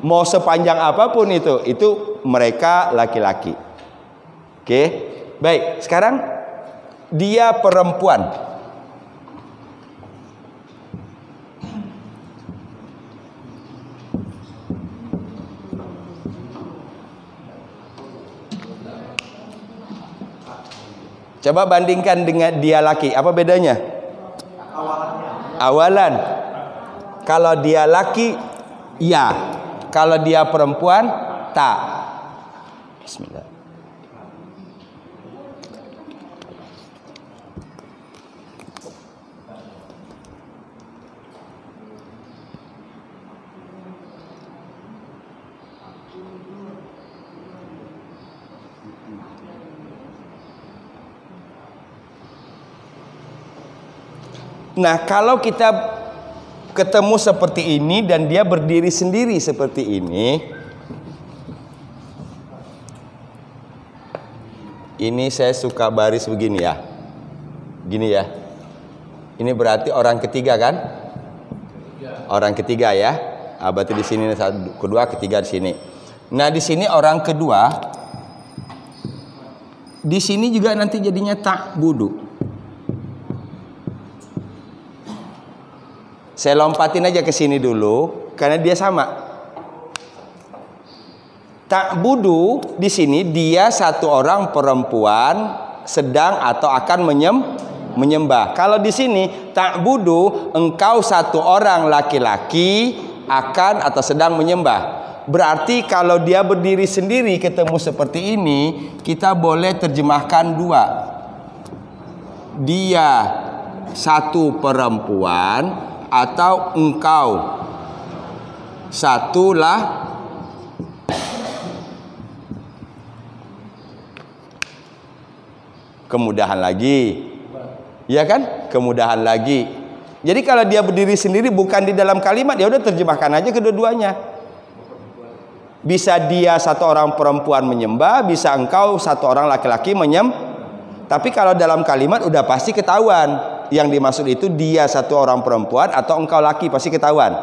Mau sepanjang apapun itu mereka laki-laki. Oke, baik. Sekarang dia perempuan. Coba bandingkan dengan dia laki, apa bedanya? Awalan. Kalau dia laki, ya. Kalau dia perempuan, tak. Bismillah. Nah, kalau kita ketemu seperti ini dan dia berdiri sendiri seperti ini saya suka baris begini ya. Gini ya. Ini berarti orang ketiga kan? Orang ketiga ya. Berarti di sini kedua, ketiga di sini. Nah, di sini orang kedua. Di sini juga nanti jadinya tak budu. Saya lompatin aja ke sini dulu karena dia sama. Ta'budu di sini dia satu orang perempuan sedang atau akan menyembah. Kalau di sini ta'budu engkau satu orang laki-laki akan atau sedang menyembah. Berarti kalau dia berdiri sendiri ketemu seperti ini, kita boleh terjemahkan dua. Dia satu perempuan atau engkau satulah kemudahan lagi. Ya kan? Kemudahan lagi. Jadi kalau dia berdiri sendiri bukan di dalam kalimat, ya udah terjemahkan aja kedua-duanya. Bisa dia satu orang perempuan menyembah, bisa engkau satu orang laki-laki menyembah. Tapi kalau dalam kalimat udah pasti ketahuan. Yang dimaksud itu dia satu orang perempuan atau engkau laki, pasti ketahuan.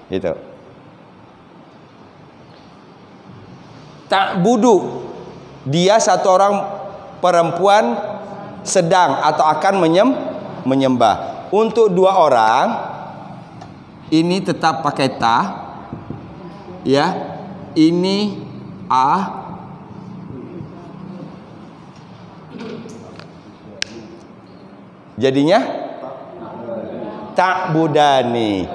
Gitu. Ta'budu, dia satu orang perempuan sedang atau akan menyembah. Untuk dua orang ini tetap pakai ta, ya. Ini a. Jadinya ta'budani.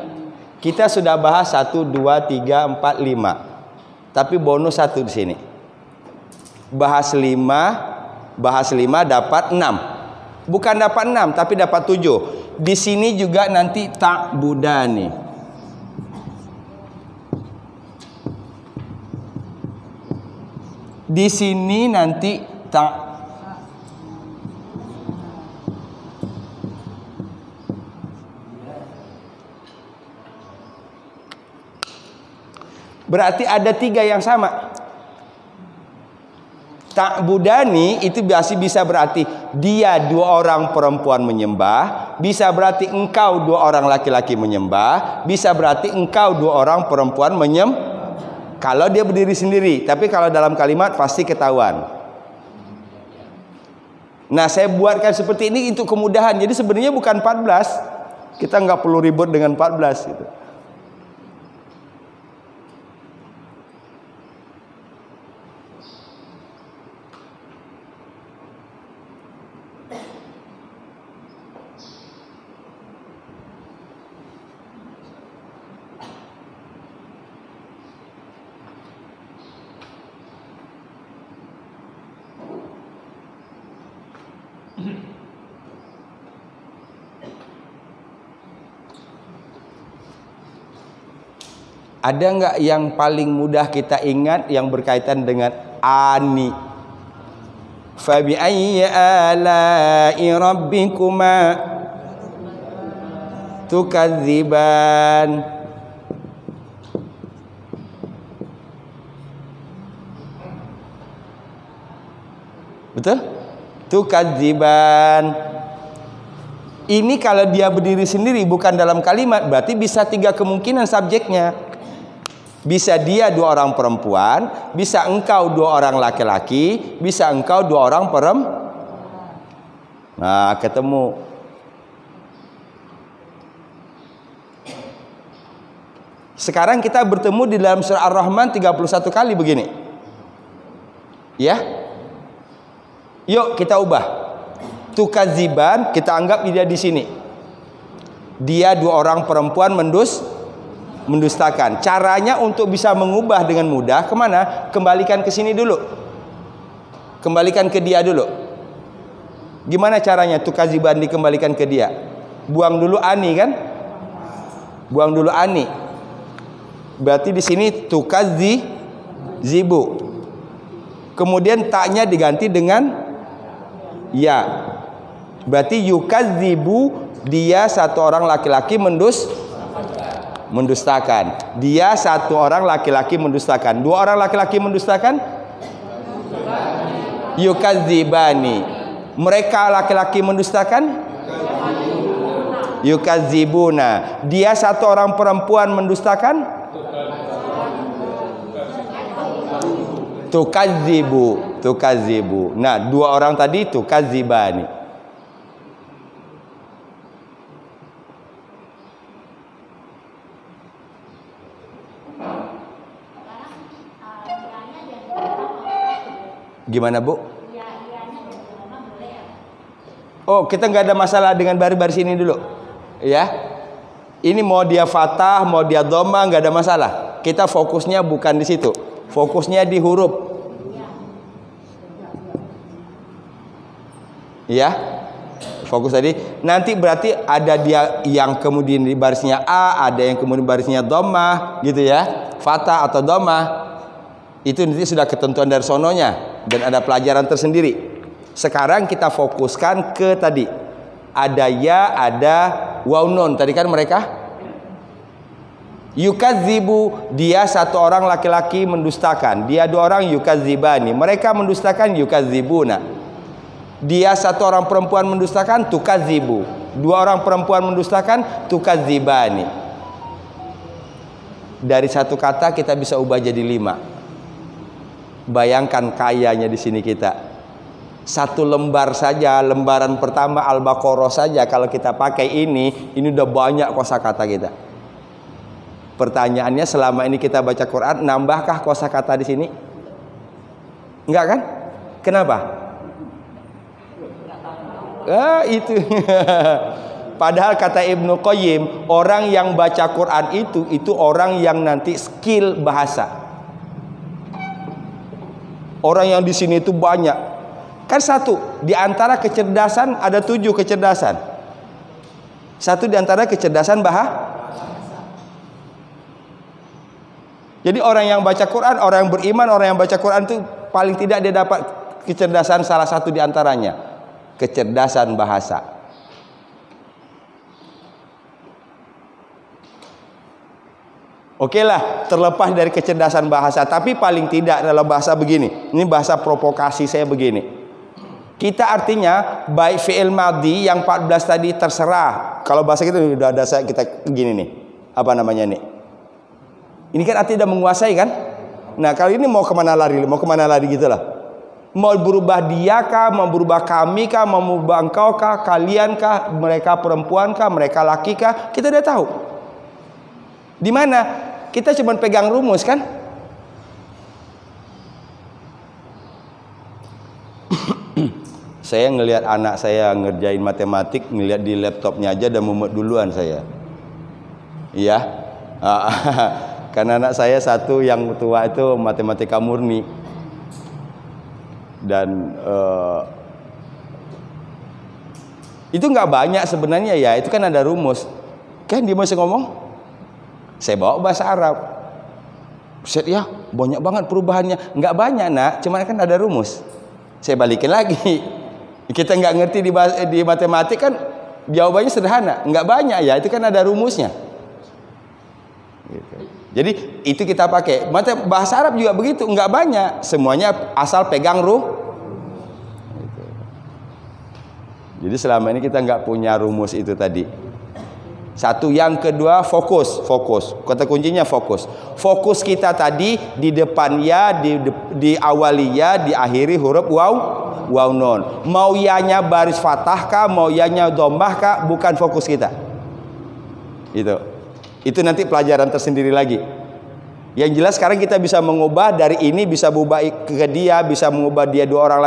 Kita sudah bahas 1, 2, 3, 4, 5. Tapi bonus 1 di sini. Bahas 5 dapat 6. Bukan dapat 6 tapi dapat 7. Di sini juga nanti ta'budani. Di sini nanti berarti ada 3 yang sama. Ta'budani itu bisa berarti dia 2 orang perempuan menyembah, bisa berarti engkau 2 orang laki-laki menyembah, bisa berarti engkau 2 orang perempuan menyembah. Kalau dia berdiri sendiri, tapi kalau dalam kalimat pasti ketahuan. Nah, saya buatkan seperti ini untuk kemudahan. Jadi sebenarnya bukan 14. Kita nggak perlu ribut dengan 14 gitu. Ada nggak yang paling mudah kita ingat yang berkaitan dengan ani? Fabi ayyi ala'i rabbikuma tukadziban. Betul? Tukadziban. Ini kalau dia berdiri sendiri bukan dalam kalimat, berarti bisa 3 kemungkinan subjeknya. Bisa dia 2 orang perempuan, bisa engkau 2 orang laki-laki, bisa engkau 2 orang perempuan. Nah, ketemu. Sekarang kita bertemu di dalam surah Ar-Rahman 31 kali begini. Ya? Yuk kita ubah. Tukadziban kita anggap dia di sini. Dia 2 orang perempuan mendustakan. Caranya untuk bisa mengubah dengan mudah kemana? Kembalikan ke sini dulu. Kembalikan ke dia dulu. Gimana caranya tukadziban dikembalikan ke dia? Buang dulu ani kan? Buang dulu ani. Berarti di sini tukadzibu. Kemudian taknya diganti dengan ya. Berarti yukadzibu, dia 1 orang laki-laki mendustakan. Dia 1 orang laki-laki mendustakan. 2 orang laki-laki mendustakan? Yukadzibani. Mereka laki-laki mendustakan? Yukadzibuna. Dia 1 orang perempuan mendustakan? Tukadzibu. Nah, 2 orang tadi tukadzibani. Gimana Bu? Oh, kita nggak ada masalah dengan baris-baris ini dulu, ya. Ini mau dia fathah, mau dia dhamma, nggak ada masalah. kita fokusnya bukan di situ. Fokusnya di huruf. Ya. Fokus tadi. Nanti berarti ada dia yang kemudian di barisnya A, ada yang kemudian barisnya dhammah, gitu ya. Fathah atau dhammah. Itu nanti sudah ketentuan dari sononya dan ada pelajaran tersendiri. Sekarang kita fokuskan ke tadi. Ada ya, ada waw nun. Tadi kan mereka yukadzibu, dia satu orang laki-laki mendustakan. Dia dua orang yukadzibani. Mereka mendustakan yukadzibuna. Dia satu orang perempuan mendustakan tukadzibu. Dua orang perempuan mendustakan tukadzibani. Dari satu kata kita bisa ubah jadi 5. Bayangkan kayanya di sini kita. Satu lembar saja, lembaran pertama Al-Baqarah saja kalau kita pakai ini udah banyak kosakata kita. Pertanyaannya, selama ini kita baca Quran, nambahkah kosakata di sini? Enggak kan? Kenapa? Itu. Padahal kata Ibnu Qayyim, orang yang baca Quran itu orang yang nanti skill bahasa. Orang yang di sini itu banyak. Kan satu di antara kecerdasan ada 7 kecerdasan. Satu di antara kecerdasan bahasa. Jadi orang yang baca Quran, orang yang beriman, orang yang baca Quran itu paling tidak dia dapat kecerdasan salah satu di antaranya. Kecerdasan bahasa. Oke lah, terlepas dari kecerdasan bahasa, tapi paling tidak dalam bahasa begini. Ini bahasa provokasi saya begini. Kita artinya baik fi'il madhi yang 14 tadi terserah. Kalau bahasa kita udah ada kita gini nih. Apa namanya nih? Ini kan artinya udah menguasai kan? Nah, kali ini mau kemana lari? Mau kemana lari gitu lah. Mau berubah dia kah? Mau berubah kami kah? Mau berubah engkau kah? Kalian kah? Mereka perempuan kah? Mereka laki kah? Kita udah tahu. Di mana? Kita cuma pegang rumus kan? Saya ngelihat anak saya ngerjain matematik, ngelihat di laptopnya aja udah mumet duluan saya. Iya. Karena anak saya satu yang tua itu matematika murni. Dan itu nggak banyak sebenarnya ya. Itu kan ada rumus. Kan dia masih ngomong. Saya bawa bahasa Arab. Set ya, banyak banget perubahannya. Nggak banyak nak, cuman kan ada rumus. Saya balikin lagi. Kita nggak ngerti di matematik kan jawabannya sederhana, nggak banyak ya, itu kan ada rumusnya. Gitu. Jadi itu kita pakai. Bahasa Arab juga begitu, nggak banyak, semuanya asal pegang Gitu. Jadi selama ini kita nggak punya rumus itu tadi. Satu, yang kedua fokus. Kata kuncinya fokus. Fokus kita tadi di depan ya, di awali ya, di akhiri huruf waw nun. Mau yanya baris fathah kah, mau yanya dhammah kah, bukan fokus kita. Itu nanti pelajaran tersendiri lagi. Yang jelas sekarang kita bisa mengubah dari ini, bisa berubah ke dia, bisa mengubah dia dua orang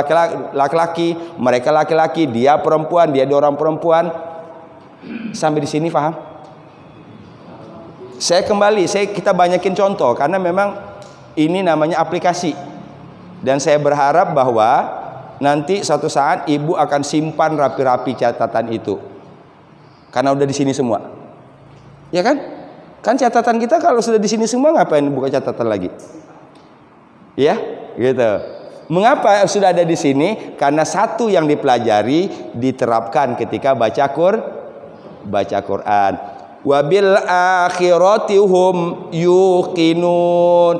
laki-laki, mereka laki-laki, dia perempuan, dia dua orang perempuan. Sampai di sini paham? Kita banyakin contoh karena memang ini namanya aplikasi. Dan saya berharap bahwa nanti suatu saat ibu akan simpan rapi-rapi catatan itu. Karena udah di sini semua. Ya kan? Kan catatan kita kalau sudah di sini semua ngapain buka catatan lagi? Ya, gitu. Mengapa sudah ada di sini? Karena satu yang dipelajari diterapkan ketika baca Quran. Wabil akhirati hum yuqinun.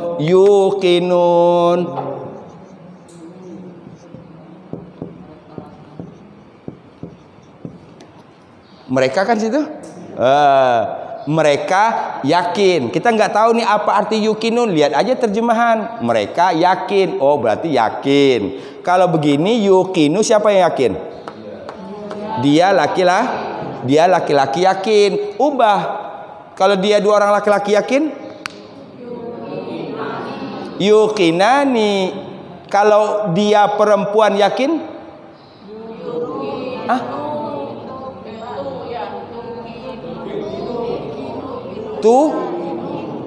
Mereka kan situ. Mereka yakin. Kita nggak tahu nih apa arti yuqinun. Lihat aja terjemahan. Mereka yakin. Oh berarti yakin. Kalau begini yuqinu siapa yang yakin? Dia laki-laki yakin. Ubah. Kalau dia dua orang laki-laki yakin? Yuqinani. Kalau dia perempuan yakin?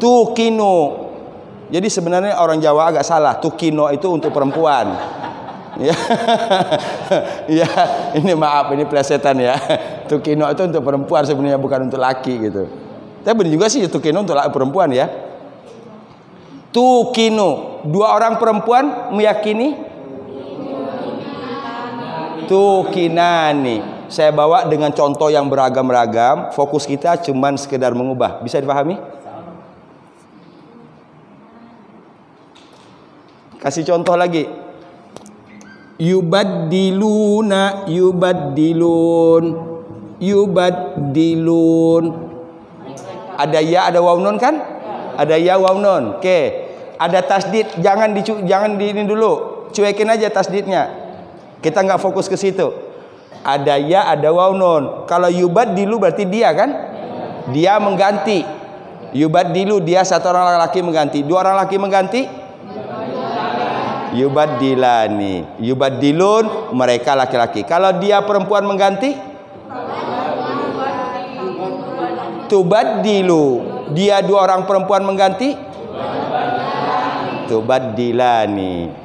Tukino. Jadi sebenarnya orang Jawa agak salah. Tukino itu untuk perempuan. Ya, ya, ini maaf, ini plesetan ya. Tukino itu untuk perempuan sebenarnya, bukan untuk laki gitu. Tapi benar juga sih tukino untuk perempuan ya. Tukino, dua orang perempuan meyakini. Tukinani. Saya bawa dengan contoh yang beragam-ragam. Fokus kita cuman sekedar mengubah. Bisa dipahami? Kasih contoh lagi. Yubaddiluna, yubaddilun, yubaddilun. Ada ya, ada waw nun kan? Ada ya, waw nun. Oke. Ada tasdid, jangan di ini dulu. Cuekin aja tasdidnya. Kita nggak fokus ke situ. Ada ya, ada waw nun. Kalau yubaddilu berarti dia kan? Dia mengganti. Yubaddilu, dia satu orang laki mengganti. Dua orang laki mengganti. Yubaddilani, yubaddilun, mereka laki-laki. Kalau dia perempuan mengganti, tubaddilu, dia dua orang perempuan mengganti, tubaddilani.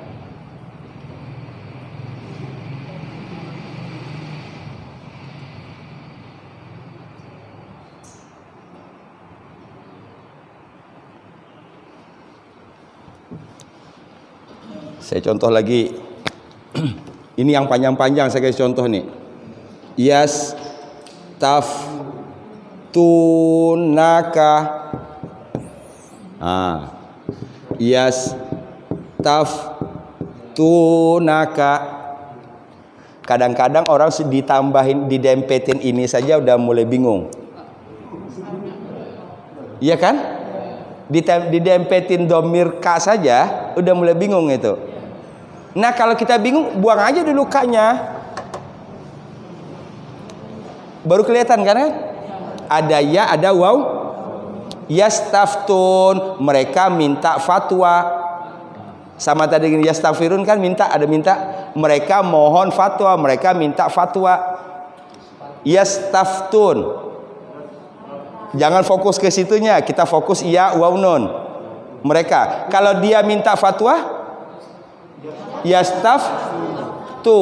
Saya contoh lagi. Ini yang panjang-panjang saya kasih contoh nih. Yas taf tunaka. Yas taf tunaka. Kadang-kadang orang ditambahin, didempetin ini saja udah mulai bingung. Iya kan? Didempetin domir ka saja udah mulai bingung itu. Nah kalau kita bingung, buang aja dulu ka-nya. Baru kelihatan kan? Ada ya, ada waw. Yastaftun, mereka minta fatwa. Sama tadi yastafirun kan minta, ada minta. Mereka mohon fatwa, mereka minta fatwa. Yastaftun. Jangan fokus ke situnya, kita fokus iya, waw, nun. Mereka. Kalau dia minta fatwa, yastaftu.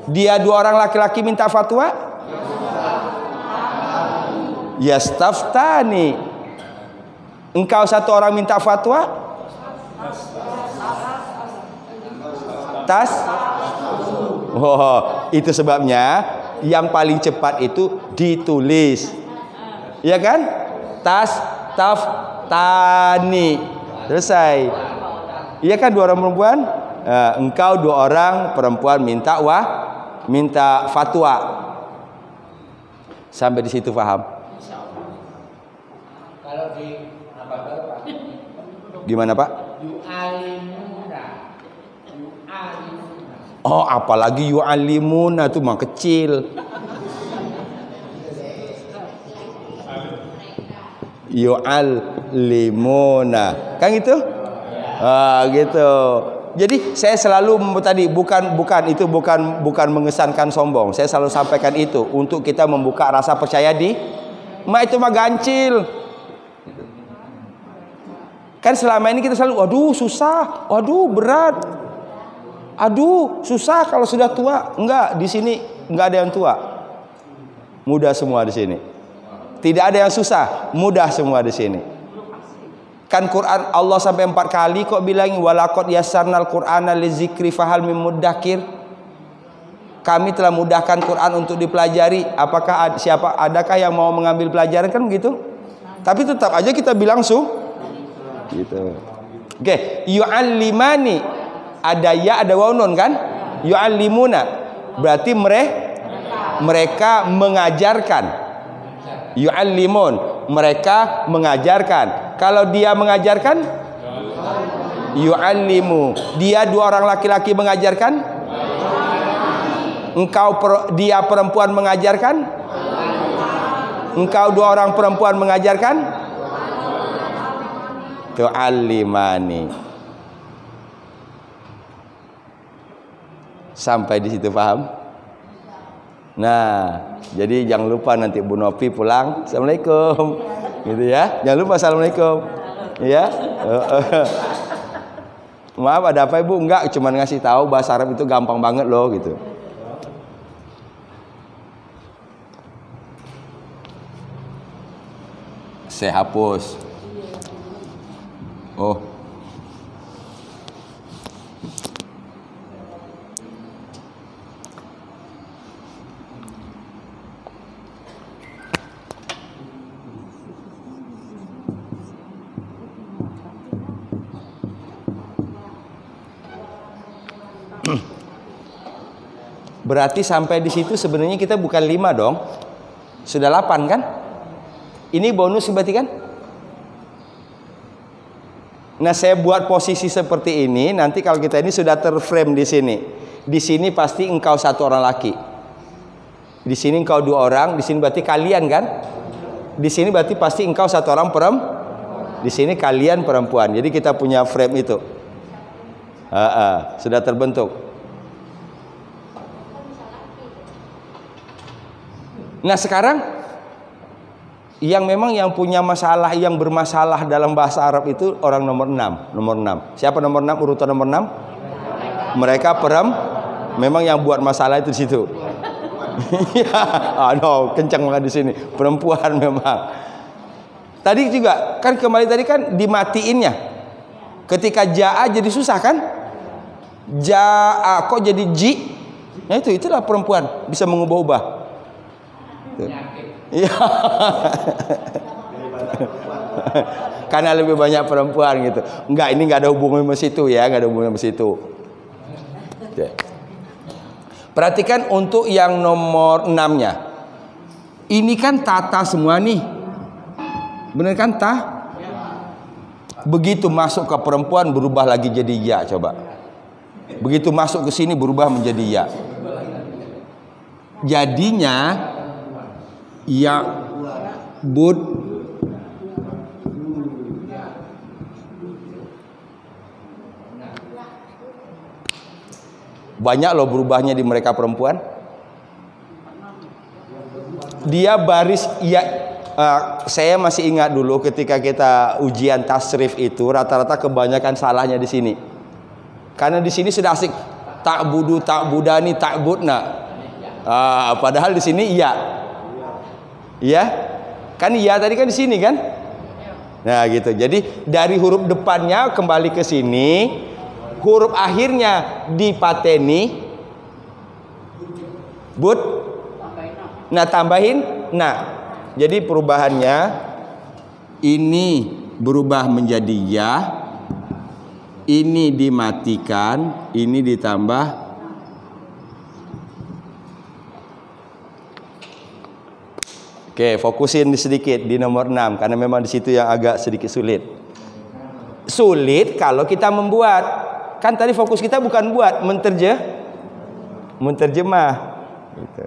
Dia dua orang laki-laki minta fatwa, yastaftani. Engkau satu orang minta fatwa, tas. Oh, itu sebabnya yang paling cepat itu ditulis. Ya kan? Tas, taf, tani. Selesai. Iya kan dua orang perempuan? Engkau dua orang perempuan minta fatwa. Sampai di situ paham? Kalau di apa Pak? Gimana Pak? Yu'alimuna. Oh, apalagi yu'alimuna itu mah kecil. Yu'allimuna. Kan gitu? Gitu. Jadi saya selalu tadi bukan mengesankan sombong. Saya selalu sampaikan itu untuk kita membuka rasa percaya di itu mah gancil. Kan selama ini kita selalu waduh susah, waduh berat. Aduh susah kalau sudah tua. Enggak, di sini enggak ada yang tua. Mudah semua di sini. Tidak ada yang susah, mudah semua di sini. Kan Quran Allah sampai 4 kali kok bilang walaqad yassarnal Qur'ana lizikri fahal mim muddakir. Kami telah mudahkan Quran untuk dipelajari. Apakah adakah yang mau mengambil pelajaran kan begitu? Tapi tetap aja kita bilang gitu. Oke, yu'allimani. Ada ya, ada waw nun kan? Yu'allimuna. Berarti mereka mengajarkan. Yu'allimun, mereka mengajarkan. Kalau dia mengajarkan, yu'allimu. Dia dua orang laki-laki mengajarkan. Dia perempuan mengajarkan. Engkau dua orang perempuan mengajarkan. Tu'allimani. Sampai di situ paham? Nah, jadi jangan lupa nanti Bu Novi pulang, assalamualaikum, gitu ya. Jangan lupa assalamualaikum. Ya. Maaf, ada apa Ibu? Enggak, cuman ngasih tahu bahasa Arab itu gampang banget loh gitu. Saya hapus. Oh. Berarti sampai di situ sebenarnya kita bukan 5 dong. Sudah 8 kan? Ini bonus berarti kan? Nah, saya buat posisi seperti ini, nanti kalau kita ini sudah terframe di sini. Di sini pasti engkau 1 orang laki. Di sini engkau 2 orang, di sini berarti kalian kan? Di sini berarti pasti engkau 1 orang perempuan. Di sini kalian perempuan. Jadi kita punya frame itu. Sudah terbentuk. Nah, sekarang yang memang yang punya masalah, yang bermasalah dalam bahasa Arab itu orang nomor 6. Nomor 6. Siapa nomor 6? Urutan nomor 6? Mereka memang yang buat masalah itu di situ. Ya, kencang banget di sini. Perempuan memang. Tadi juga kan kembali tadi kan dimatiinnya. Ketika jaa jadi susah kan? Jaa kok jadi ji? Nah itulah perempuan bisa mengubah-ubah. Iya. Karena lebih banyak perempuan gitu. Enggak, ini enggak ada hubungan sama situ ya, enggak ada hubungan sama situ. Oke. Perhatikan untuk yang nomor 6-nya. Ini kan tata semua nih. Bener kan ta? Begitu masuk ke perempuan berubah lagi jadi ya, coba. Begitu masuk ke sini berubah menjadi ya. Jadinya ya bud banyak loh berubahnya di mereka perempuan. Dia baris ya. Saya masih ingat dulu ketika kita ujian tasrif itu rata-rata kebanyakan salahnya di sini. Karena di sini sudah asik ta'budu, ta'budani, ta'budna. Padahal di sini iya. Ya, kan iya tadi kan di sini kan? Nah gitu. Jadi dari huruf depannya kembali ke sini, huruf akhirnya dipateni, bud. Nah tambahin, nah. Jadi perubahannya ini berubah menjadi ya, ini dimatikan, ini ditambah. Oke, fokusin sedikit di nomor 6 karena memang di situ yang agak sedikit sulit. Sulit kalau kita membuat. Kan tadi fokus kita bukan buat, menterjemah. Gitu.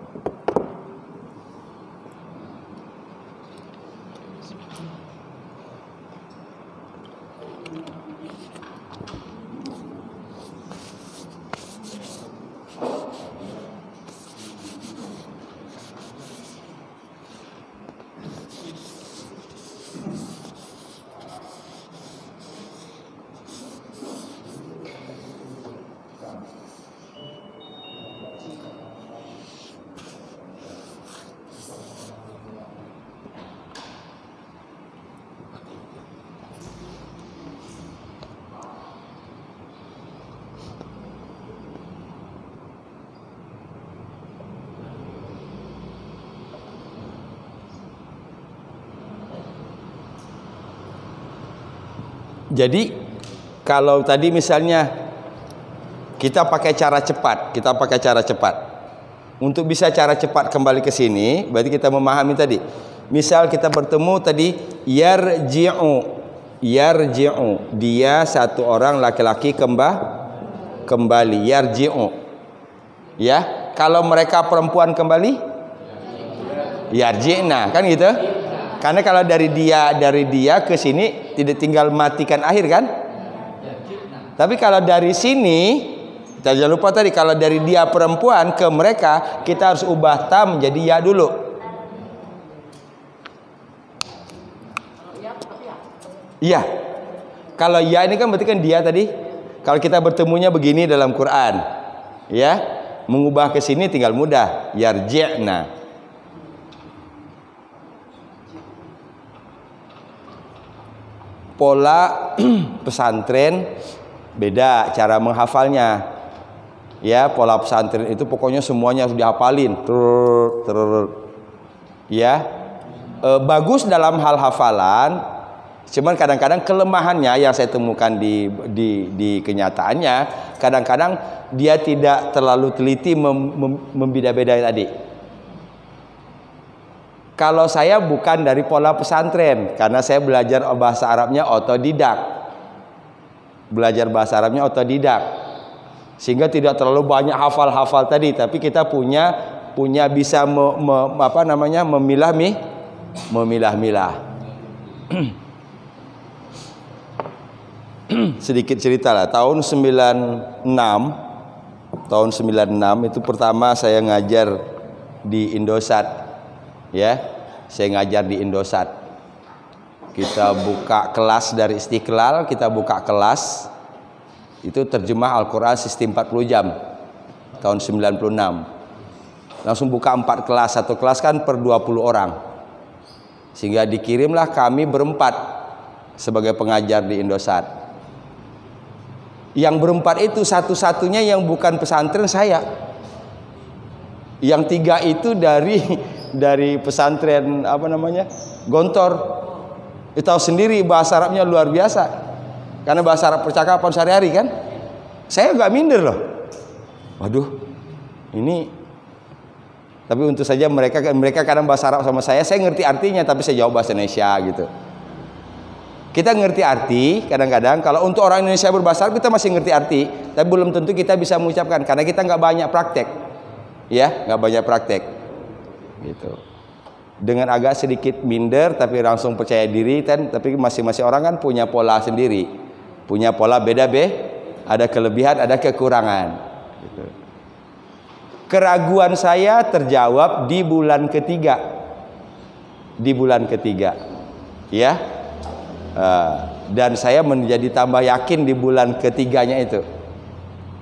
Jadi kalau tadi misalnya kita pakai cara cepat, untuk bisa cara cepat kembali ke sini, berarti kita memahami tadi. Misal kita bertemu tadi yarji'u, dia 1 orang laki-laki kembali, yarji'u. Ya, kalau mereka perempuan kembali yarji'na, kan gitu? Karena kalau dari dia ke sini tidak tinggal matikan akhir kan? Tapi kalau dari sini, kita jangan lupa tadi kalau dari dia perempuan ke mereka, kita harus ubah ta menjadi ya dulu. Iya. Kalau ya ini kan berarti kan dia tadi. Kalau kita bertemunya begini dalam Quran, ya, mengubah ke sini tinggal mudah. Yarji'na. Pola pesantren beda cara menghafalnya. Ya, pola pesantren itu pokoknya semuanya harus dihafalin. Ya, bagus dalam hal hafalan. Cuman kadang-kadang kelemahannya yang saya temukan di kenyataannya, kadang-kadang dia tidak terlalu teliti membeda-bedai tadi. Kalau saya bukan dari pola pesantren, karena saya belajar bahasa Arabnya otodidak. Belajar bahasa Arabnya otodidak. Sehingga tidak terlalu banyak hafal-hafal tadi, tapi kita punya bisa memilah-milah. Sedikit cerita lah. Tahun 96 itu pertama saya ngajar di Indosat. Ya, saya ngajar di Indosat. Kita buka kelas dari Istiqlal, kita buka kelas. Itu terjemah Al-Quran sistem 40 jam. Tahun 96. Langsung buka 4 kelas, satu kelas kan per 20 orang. Sehingga dikirimlah kami berempat sebagai pengajar di Indosat. Yang berempat itu satu-satunya yang bukan pesantren saya. Yang 3 itu dari pesantren Gontor. Itu tahu sendiri bahasa Arabnya luar biasa. Karena bahasa Arab percakapan sehari-hari kan. Saya agak minder loh. Waduh, ini. Tapi untuk saja mereka kadang bahasa Arab sama saya ngerti artinya, tapi saya jawab bahasa Indonesia gitu. Kita ngerti arti kadang-kadang. Kalau untuk orang Indonesia berbahasa Arab kita masih ngerti arti, tapi belum tentu kita bisa mengucapkan karena kita nggak banyak praktek. Ya, nggak banyak praktek. Gitu. Dengan agak sedikit minder tapi langsung percaya diri kan, tapi masing-masing orang kan punya pola sendiri. Punya pola beda-beda, ada kelebihan, ada kekurangan gitu. Keraguan saya terjawab di bulan ketiga. Di bulan ketiga. Ya. Dan saya menjadi tambah yakin di bulan ketiganya itu.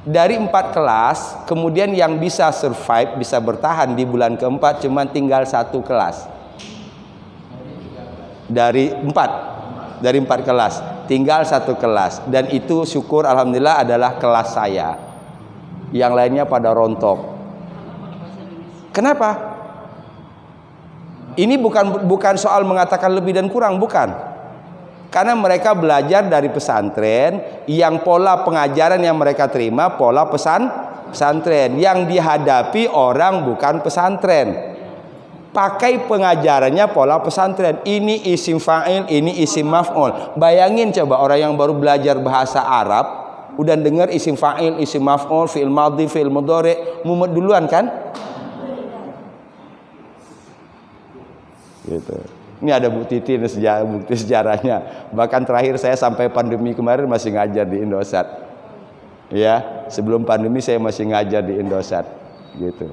Dari 4 kelas, kemudian yang bisa survive, bisa bertahan di bulan keempat cuma tinggal 1 kelas. Dari 4 kelas, tinggal 1 kelas. Dan itu syukur alhamdulillah adalah kelas saya. Yang lainnya pada rontok. Kenapa? Ini bukan soal mengatakan lebih dan kurang, bukan. Karena mereka belajar dari pesantren yang pola pengajaran yang mereka terima pola pesantren, yang dihadapi orang bukan pesantren. Pakai pengajarannya pola pesantren. Ini isim fa'il, ini isim maf'ul. Bayangin coba orang yang baru belajar bahasa Arab udah dengar isim fa'il, isim maf'ul, fi'il madhi, fi'il mudhari, mumet duluan kan? Gitu. Ini ada bukti sejarahnya. Bahkan terakhir saya sampai pandemi kemarin masih ngajar di Indosat. Ya, sebelum pandemi saya masih ngajar di Indosat. Gitu.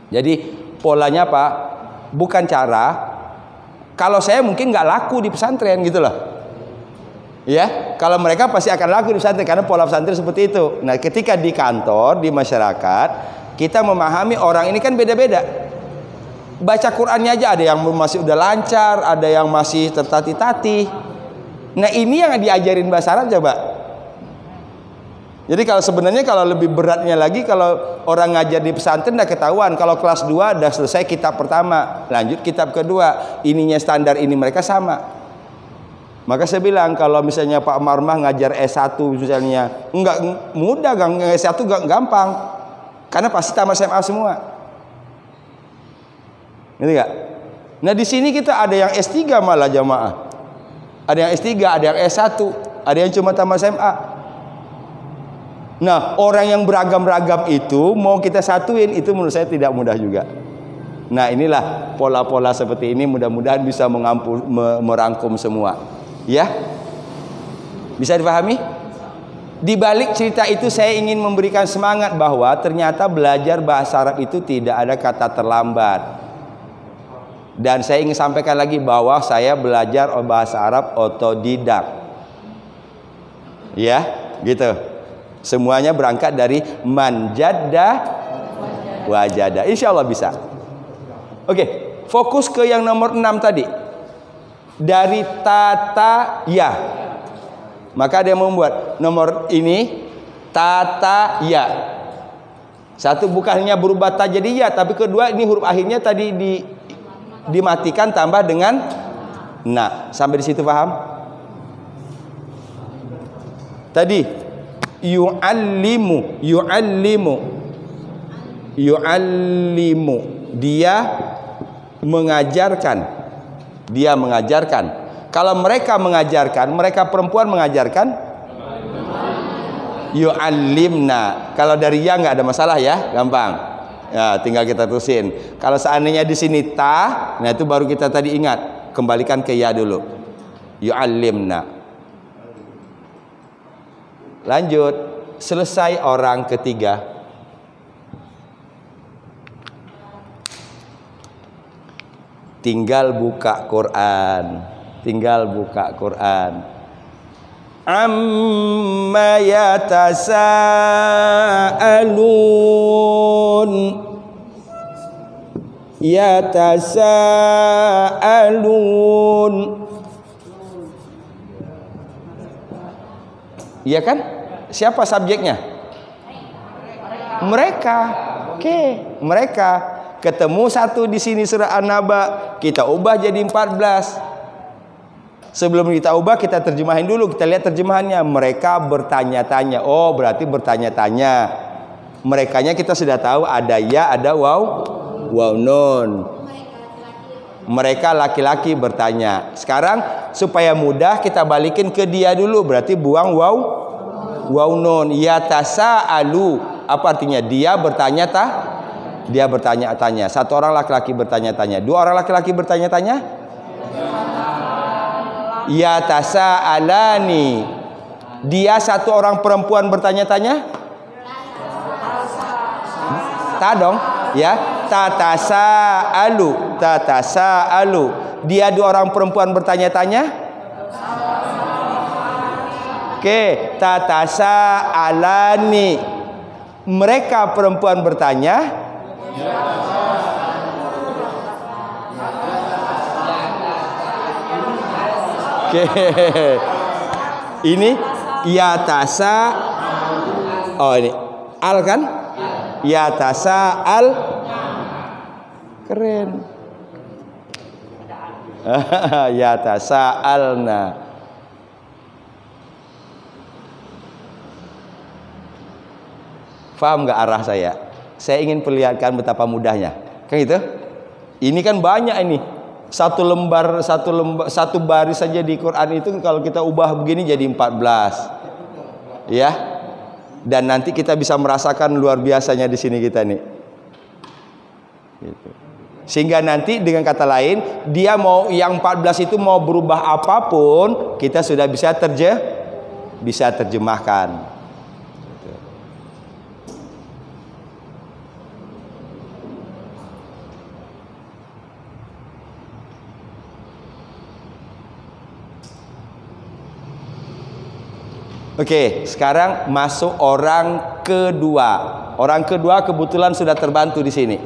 Jadi polanya apa? Bukan cara. Kalau saya mungkin nggak laku di pesantren gitu loh. Ya, kalau mereka pasti akan laku di pesantren karena pola pesantren seperti itu. Nah, ketika di kantor, di masyarakat, kita memahami orang ini kan beda-beda. Baca Qur'annya aja ada yang masih udah lancar, ada yang masih tertatih-tatih. Nah, ini yang diajarin bahasa Arab coba. Jadi kalau sebenarnya kalau lebih beratnya lagi kalau orang ngajar di pesantren udah ketahuan. Kalau kelas 2 udah selesai kitab pertama, lanjut kitab kedua. Ininya standar ini mereka sama. Maka saya bilang kalau misalnya Pak Marmah ngajar S1 misalnya, enggak mudah, S1 enggak gampang. Karena pasti tamat SMA semua. Ngerti gak? Nah di sini kita ada yang S3 malah jamaah. Ada yang S3, ada yang S1, ada yang cuma tamat SMA. Nah orang yang beragam-ragam itu mau kita satuin itu menurut saya tidak mudah juga. Nah inilah pola-pola seperti ini mudah-mudahan bisa merangkum semua. Ya? Bisa dipahami? Di balik cerita itu saya ingin memberikan semangat bahwa ternyata belajar bahasa Arab itu tidak ada kata terlambat. Dan saya ingin sampaikan lagi bahwa saya belajar bahasa Arab otodidak. Ya, gitu. Semuanya berangkat dari man jadda wajada. Insya Allah bisa. Oke, fokus ke yang nomor 6 tadi. Dari tata ya. Maka dia membuat nomor ini tata ya. Satu bukan hanya berubah ta jadi ya, tapi kedua ini huruf akhirnya tadi dimatikan tambah dengan na. Sampai di situ paham? Tadi yu'allimu dia mengajarkan. Kalau mereka mengajarkan, mereka perempuan mengajarkan yu'allimna. Kalau dari ya nggak ada masalah ya, gampang. Ya, tinggal kita terusin. Kalau seandainya di sini ta, nah itu baru kita tadi ingat, kembalikan ke ya dulu. Yu'allimna. Lanjut, selesai orang ketiga. Tinggal buka Quran. Amma yatasaalun. Iya kan? Siapa subjeknya? Mereka. Oke, mereka. Ketemu satu di sini surah An-Naba, kita ubah jadi 14. Sebelum kita ubah, kita terjemahin dulu. Kita lihat terjemahannya. Mereka bertanya-tanya. Oh, berarti bertanya-tanya. Merekanya kita sudah tahu, ada ya, ada waw, nun. Mereka laki-laki bertanya. Sekarang supaya mudah kita balikin ke dia dulu. Berarti buang waw nun. Yatasaalu. Apa artinya? Dia bertanya-tanya. Dia bertanya-tanya. Satu orang laki-laki bertanya-tanya. Dua orang laki-laki bertanya-tanya. Yatasaalani. Dia satu orang perempuan bertanya-tanya. Ta dong, ya. Tatasaalu. Dia dua orang perempuan bertanya-tanya. Oke, tatasaalani. Mereka perempuan bertanya. Oke. Ini yatasa. Oh, ini al kan? Yatasa al. Keren. Yatasa alna. Paham nggak arah saya? Saya ingin perlihatkan betapa mudahnya. Kan gitu? Ini kan banyak ini. Satu baris saja di Quran itu kalau kita ubah begini jadi 14. Ya. Dan nanti kita bisa merasakan luar biasanya di sini kita nih. Gitu. Sehingga nanti dengan kata lain, dia mau yang 14 itu mau berubah apapun, kita sudah bisa terjemahkan. Oke, sekarang masuk orang kedua. Orang kedua kebetulan sudah terbantu di sini.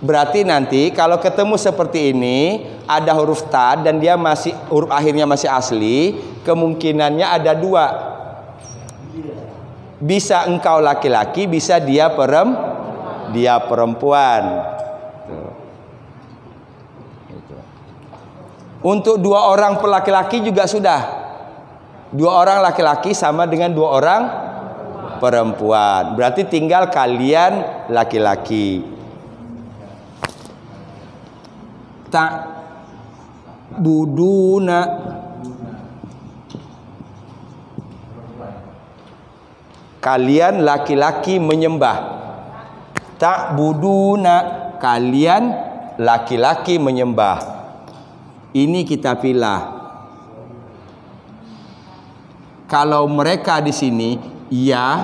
Berarti nanti kalau ketemu seperti ini, ada huruf ta dan dia masih huruf akhirnya masih asli, kemungkinannya ada dua. Bisa engkau laki-laki, bisa dia perempuan. Untuk dua orang laki-laki juga sudah. Dua orang laki-laki sama dengan dua orang perempuan. Berarti tinggal kalian laki-laki. Tak buduna. Kalian laki-laki menyembah. Tak buduna. Kalian laki-laki menyembah. Ini kita pilih. Kalau mereka di sini ya,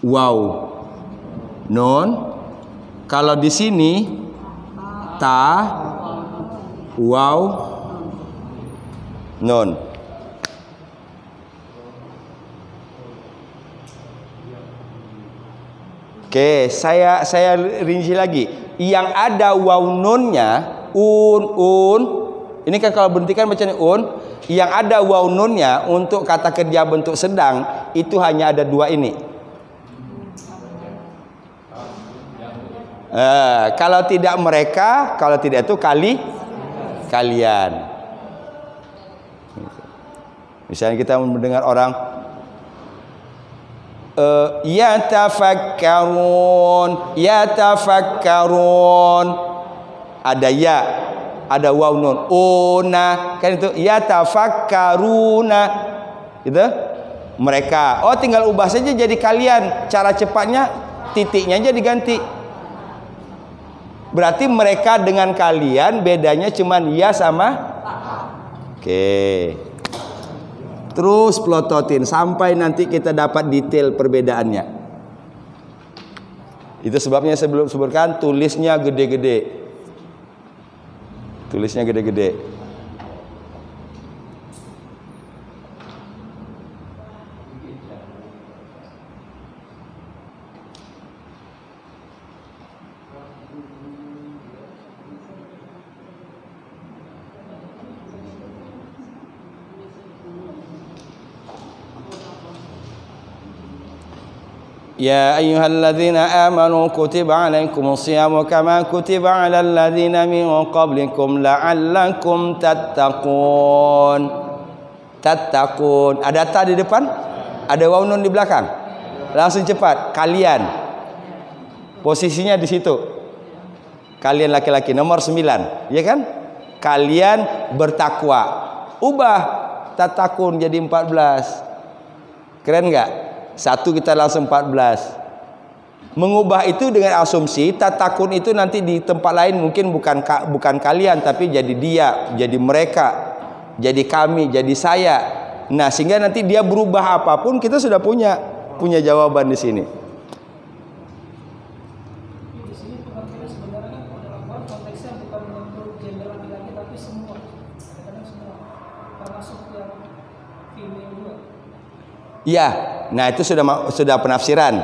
waw, nun. Kalau di sini ta, waw, nun. Oke, saya rinci lagi. Yang ada waw nunnya, ini kan kalau berhentikan bacanya yang ada waw nunnya untuk kata kerja bentuk sedang itu hanya ada dua ini. Kalau tidak mereka, kalau tidak itu kalian. Misalnya kita mendengar orang yatafakkarun, ada ya, ada waw nun, kan itu yatafakkaruna, gitu. Mereka, tinggal ubah saja jadi kalian. Cara cepatnya titiknya aja diganti. Berarti mereka dengan kalian bedanya cuman ya sama. Oke. Terus pelototin sampai nanti kita dapat detail perbedaannya. Itu sebabnya saya belum sebutkan tulisnya gede-gede. Tulisnya gede-gede. Ya ayyuhalladzina amanu kutiba alaikumus siyamu kama kutiba alal ladzina min qablikum la'allakum tattaqun. Tattaqun. Ada ta di depan? Ada waw nun di belakang? Langsung cepat. Kalian. Posisinya di situ. Kalian laki-laki nomor 9, ya kan? Kalian bertakwa. Ubah tattaqun jadi 14. Keren enggak? Satu kita langsung 14. Mengubah itu dengan asumsi tatakun itu nanti di tempat lain mungkin bukan kalian tapi jadi dia, jadi mereka, jadi kami, jadi saya. Nah, sehingga nanti dia berubah apapun kita sudah punya jawaban di sini. Di sini pengertiannya sebenarnya dalam konteksnya bukan untuk gender laki-laki tapi semua. Kadang semua termasuk yang female juga. Iya, nah itu sudah penafsiran.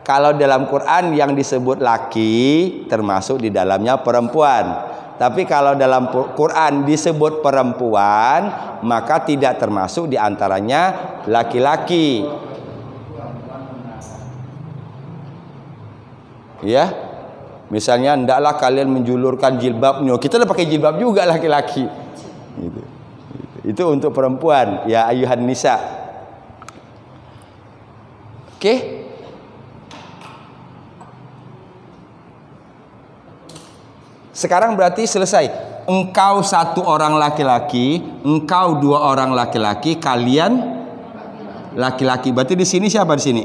Kalau dalam Quran yang disebut laki termasuk di dalamnya perempuan. Tapi kalau dalam Quran disebut perempuan maka tidak termasuk di antaranya laki-laki. Ya, misalnya hendaklah kalian menjulurkan jilbabnya. Kita udah pakai jilbab juga laki-laki. Gitu. Itu untuk perempuan. Ya ayuhan nisa. Oke. Sekarang berarti selesai. Engkau satu orang laki-laki, engkau dua orang laki-laki, kalian laki-laki. Berarti di sini siapa di sini?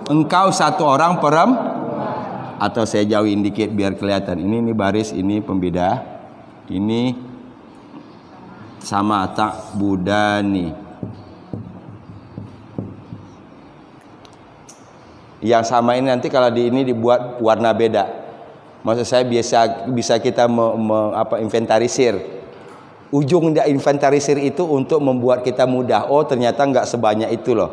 Engkau satu orang perempuan. Atau saya jauhin dikit biar kelihatan. Ini baris, ini pembeda. Ini sama tak budani. Yang sama ini nanti kalau di ini dibuat warna beda. Maksud saya bisa kita inventarisir. Ujung inventarisir itu untuk membuat kita mudah. Oh ternyata nggak sebanyak itu loh.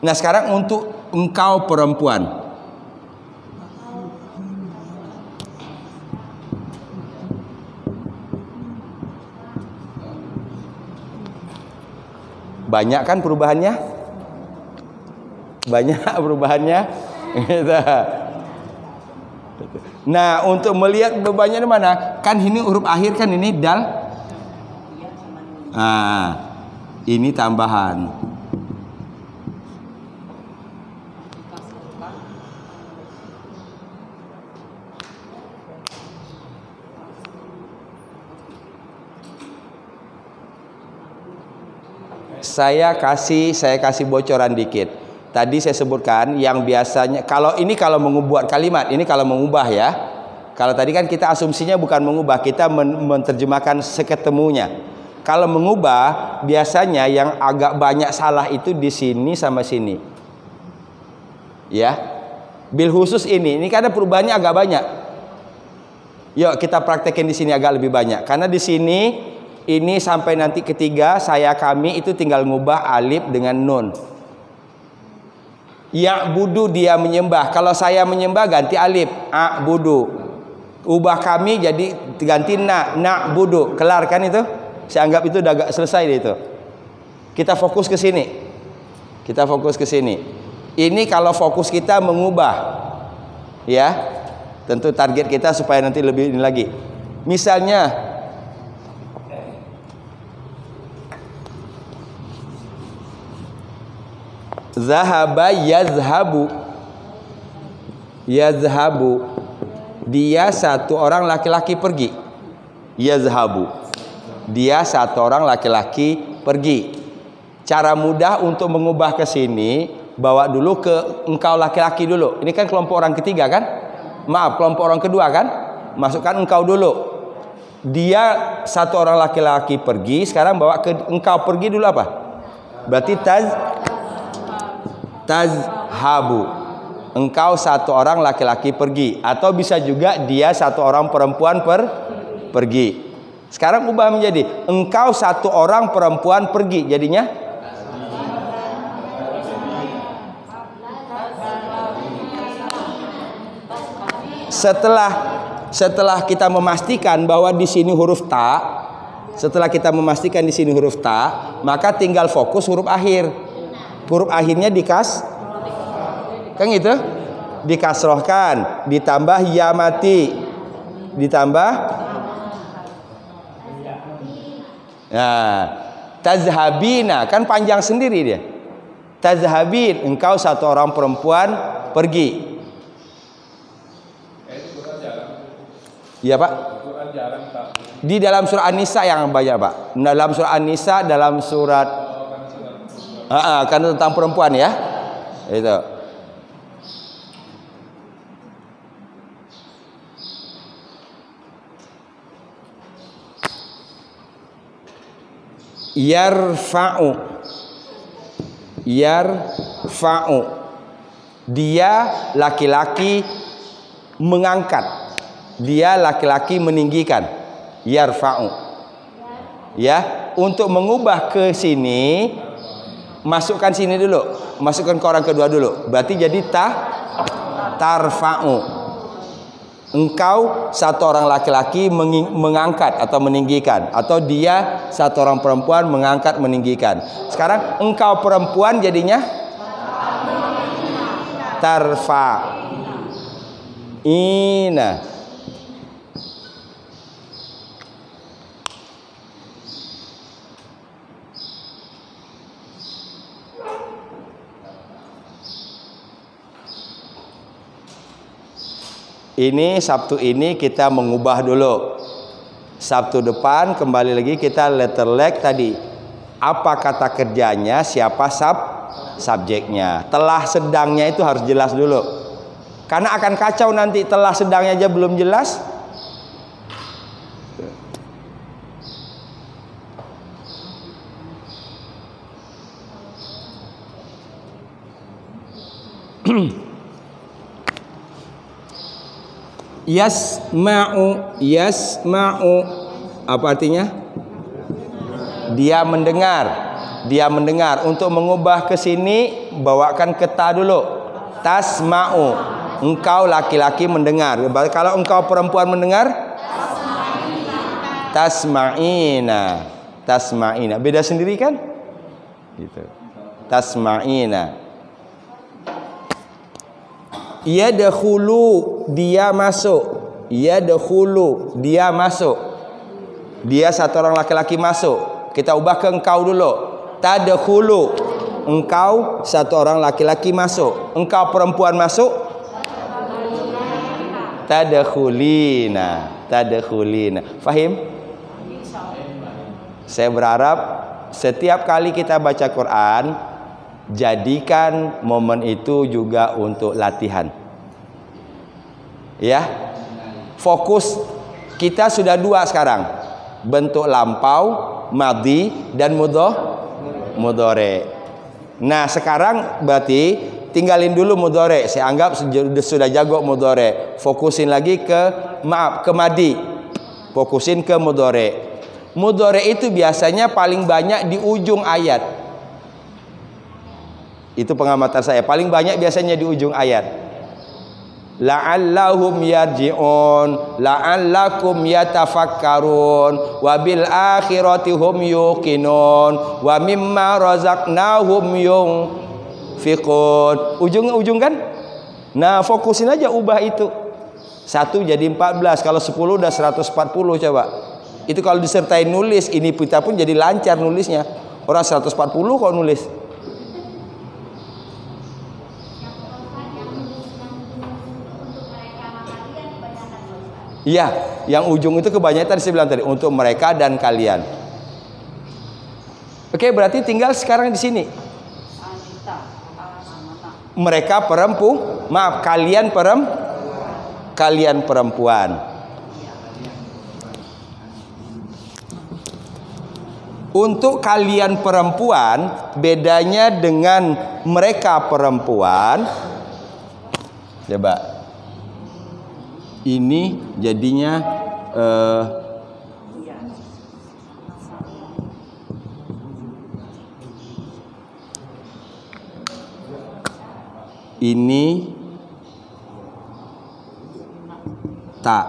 Nah sekarang untuk engkau perempuan. Banyak kan perubahannya? Banyak perubahannya. Nah, untuk melihat bebannya di mana? Kan ini huruf akhir kan ini dal. Ini tambahan. Saya kasih bocoran dikit. Tadi saya sebutkan yang biasanya kalau mengubah kalimat, ini kalau mengubah ya. Kalau tadi kan kita asumsinya bukan mengubah, kita menerjemahkan seketemunya. Kalau mengubah biasanya yang agak banyak salah itu di sini sama sini. Ya. Bil khusus ini karena perubahannya agak banyak. Yuk kita praktekin di sini agak lebih banyak. Karena di sini ini sampai nanti ketiga saya kami itu tinggal ngubah alif dengan nun. Ya'budu dia menyembah. Kalau saya menyembah ganti alif, a'budu. Ubah kami jadi ganti na'budu. Kelar kan itu? Saya anggap itu udah agak selesai deh itu. Kita fokus ke sini. Kita fokus ke sini. Ini kalau fokus kita mengubah. Ya. Tentu target kita supaya nanti lebih ini lagi. Misalnya zahaba yazhabu. Yazhabu. Dia satu orang laki-laki pergi. Yazhabu. Dia satu orang laki-laki pergi. Cara mudah untuk mengubah ke sini, bawa dulu ke engkau laki-laki dulu. Ini kan kelompok orang ketiga kan? Maaf, kelompok orang kedua kan? Masukkan engkau dulu. Dia satu orang laki-laki pergi, sekarang bawa ke engkau pergi dulu apa? Berarti tazhabu. Engkau satu orang laki-laki pergi. Atau bisa juga dia satu orang perempuan pergi. Sekarang ubah menjadi engkau satu orang perempuan pergi. Jadinya setelah kita memastikan bahwa di sini huruf ta, maka tinggal fokus huruf akhir. Huruf akhirnya kan gitu? Dikasrohkan, ditambah ya mati, ditambah tazhabina, kan panjang sendiri dia. Tazhabin, engkau satu orang perempuan pergi. Iya Pak. Di dalam surah An-Nisa yang banyak Pak. Dalam surah An-Nisa, dalam surat kan tentang perempuan ya. Itu. Yarfa'u. Dia laki-laki mengangkat. Dia laki-laki meninggikan. Yarfa'u. Ya, untuk mengubah ke sini, masukkan sini dulu. Masukkan ke orang kedua dulu. Berarti jadi tarfa'u. Engkau satu orang laki-laki mengangkat atau meninggikan, atau dia satu orang perempuan mengangkat meninggikan. Sekarang engkau perempuan jadinya tarfa'ina. Ini Sabtu ini kita mengubah dulu. Sabtu depan kembali lagi kita letter leg tadi. Apa kata kerjanya, siapa subjeknya. Telah sedangnya itu harus jelas dulu. Karena akan kacau nanti telah sedangnya aja belum jelas. Yasma'u apa artinya? Dia mendengar. Untuk mengubah ke sini bawakan ke ta dulu. Tasma'u. Engkau laki-laki mendengar. Kalau engkau perempuan mendengar, tasma'ina. Beda sendiri kan? Gitu. Tasma'ina. Yadkhulu, dia masuk. Dia satu orang laki-laki masuk. Kita ubah ke engkau dulu. Tadkhulu, engkau satu orang laki-laki masuk. Engkau perempuan masuk. Tadkhulina. Fahim? Saya berharap setiap kali kita baca Quran, jadikan momen itu juga untuk latihan. Ya. Fokus kita sudah dua sekarang. Bentuk lampau, madhi dan mudhari. Nah, sekarang berarti tinggalin dulu mudhari. Saya anggap sudah jago mudhari. Fokusin lagi ke madhi. Fokusin ke mudhari. Mudhari itu biasanya paling banyak di ujung ayat. Itu pengamatan saya. Paling banyak biasanya di ujung ayat. La'allahum yarji'un, la'allakum yatafakkarun, wa bil akhirati hum yuqinun, wa mimma razaqnahum yunfiqun. Ujung kan? Nah, fokusin aja ubah itu. 1 jadi 14, kalau 10 udah 140 coba. Itu kalau disertai nulis, ini kita pun jadi lancar nulisnya. Orang 140 kok nulis. Iya, yang ujung itu kebanyakan saya bilang tadi untuk mereka dan kalian. Oke, berarti tinggal sekarang di sini. Mereka kalian perempuan. Untuk kalian perempuan, bedanya dengan mereka perempuan. Coba. Ini jadinya ini tak,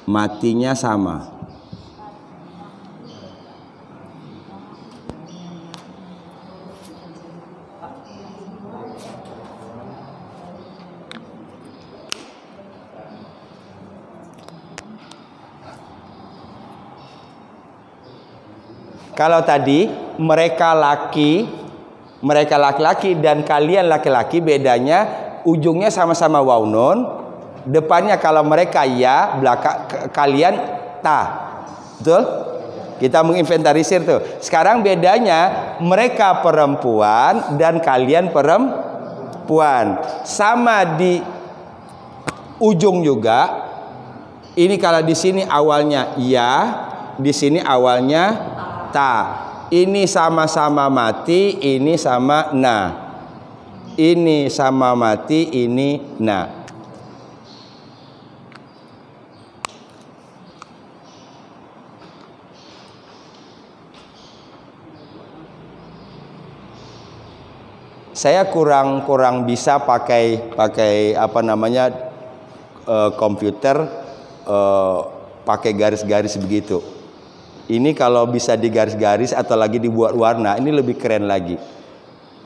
matinya sama. Kalau tadi mereka laki-laki dan kalian laki-laki, bedanya ujungnya sama-sama waw nun, depannya kalau mereka ya, belakang kalian ta. Betul? Kita menginventarisir tuh. Sekarang bedanya mereka perempuan dan kalian perempuan. Sama di ujung juga. Ini kalau di sini awalnya ya, di sini awalnya ta. Ini sama-sama mati, ini sama na. Ini sama mati, ini na. Saya kurang bisa pakai apa namanya komputer pakai garis-garis begitu. Ini kalau bisa digaris-garis atau lagi dibuat warna, ini lebih keren lagi.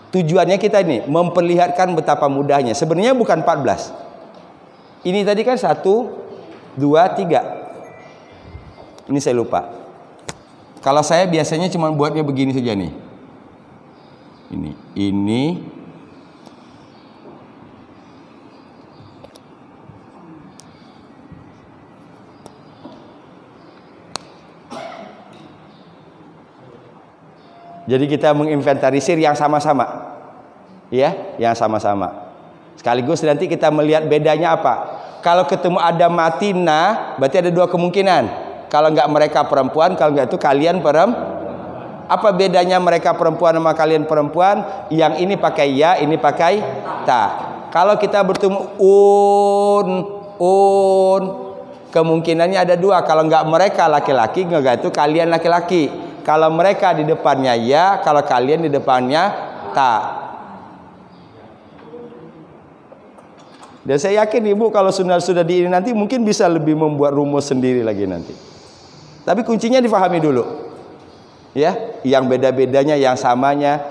Tujuannya kita ini memperlihatkan betapa mudahnya. Sebenarnya bukan 14. Ini tadi kan 1, 2, 3. Ini saya lupa. Kalau saya biasanya cuma buatnya begini saja nih. Ini. Jadi kita menginventarisir yang sama-sama. Ya, yang sama-sama. Sekaligus nanti kita melihat bedanya apa. Kalau ketemu ada matina, berarti ada dua kemungkinan. Kalau enggak mereka perempuan, kalau enggak itu kalian apa bedanya mereka perempuan sama kalian perempuan? Yang ini pakai ya, ini pakai ta. Kalau kita bertemu kemungkinannya ada dua. Kalau enggak mereka laki-laki, enggak itu kalian laki-laki. Kalau mereka di depannya ya, kalau kalian di depannya ta. Dan saya yakin ibu kalau sudah di ini nanti mungkin bisa lebih membuat rumus sendiri lagi nanti. Tapi kuncinya difahami dulu. Ya, yang beda-bedanya, yang samanya.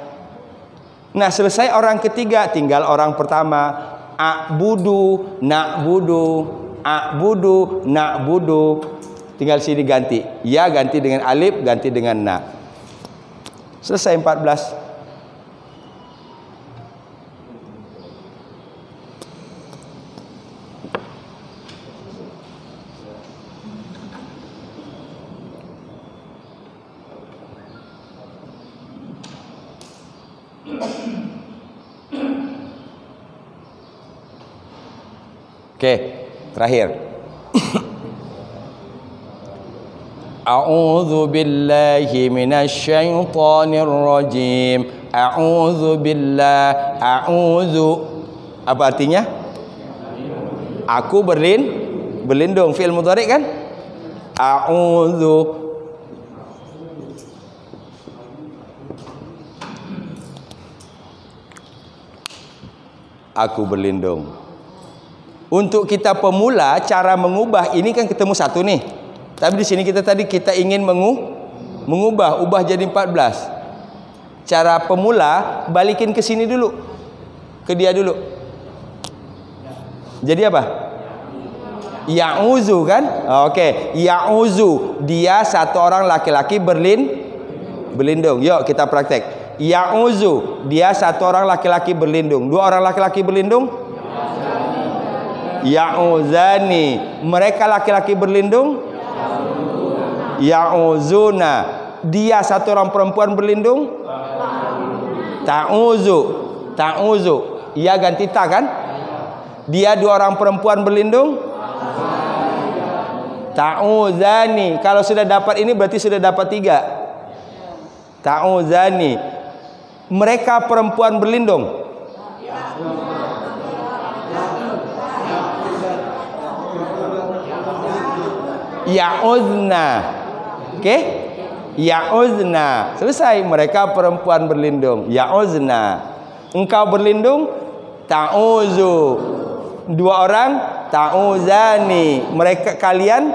Nah, selesai orang ketiga, tinggal orang pertama. A'budu, na'budu. Tinggal sini ganti. Ya ganti dengan alif, ganti dengan na. Selesai 14. Oke, terakhir. A'udzu billahi minasyaitonir rajim. A'udzu. Apa artinya? Aku berlindung. Fi'il mudhari kan? A'udzu. aku berlindung. Untuk kita pemula, cara mengubah ini kan ketemu satu nih. Tapi di sini kita ingin ubah jadi 14. Cara pemula, balikin ke sini dulu. Ke dia dulu. Jadi apa? Ya'uzu kan? Oke, ya'uzu. Dia satu orang laki-laki berlindung. Yuk kita praktek. Ya'uzu. Dia satu orang laki-laki berlindung. Dua orang laki-laki berlindung? Ya'uzani. Mereka laki-laki berlindung? Ya'uzuna. Dia satu orang perempuan berlindung? Ta'uzu. Ia ganti ta kan? Dia dua orang perempuan berlindung? Ta'uzani. Kalau sudah dapat ini berarti sudah dapat 3. Ta'uzani. Mereka perempuan berlindung? Ya'uzna. Oke? Ya'uzna. Selesai. Mereka perempuan berlindung. Ya'uzna. Engkau berlindung? Ta'uzu. Dua orang? Ta'uzani. Mereka kalian?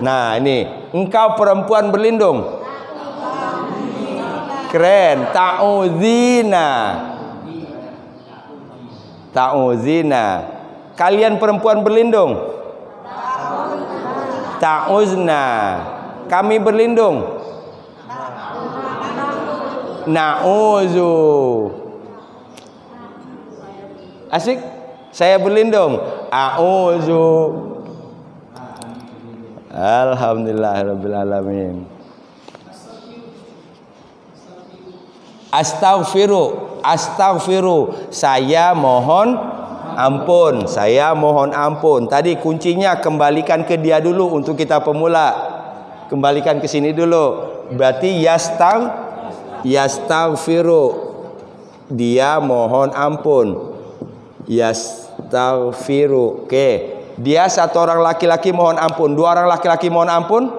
Nah ini. Engkau perempuan berlindung? Keren. Ta'uzina. Ta'uzina. Kalian perempuan berlindung? Ta'uzna. Kami berlindung? Na'uzu. Asik? Saya berlindung? A'uzu. Alhamdulillahirabbil alamin. Astaghfiru. Saya mohon ampun. Saya mohon ampun. Tadi kuncinya kembalikan ke dia dulu untuk kita pemula. Kembalikan ke sini dulu. Berarti yastaghfiru. Dia mohon ampun. Yastaghfiru. Oke. Dia satu orang laki-laki mohon ampun. Dua orang laki-laki mohon ampun?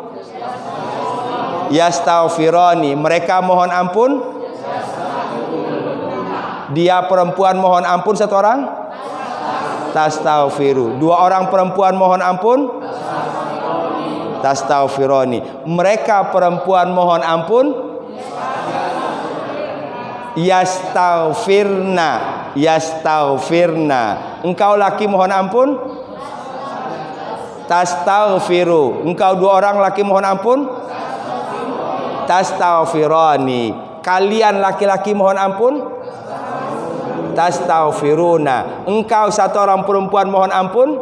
Yastaghfirani. Mereka mohon ampun? Dia perempuan mohon ampun satu orang? Tastaghfiru. Dua orang perempuan mohon ampun? Tastaghfirani. Mereka perempuan mohon ampun? Yastaghfirna. Engkau laki mohon ampun? Tastaghfiru. Engkau dua orang laki mohon ampun? Tastaghfirani. Kalian laki-laki mohon ampun? Tastaghfiruna. Engkau satu orang perempuan mohon ampun?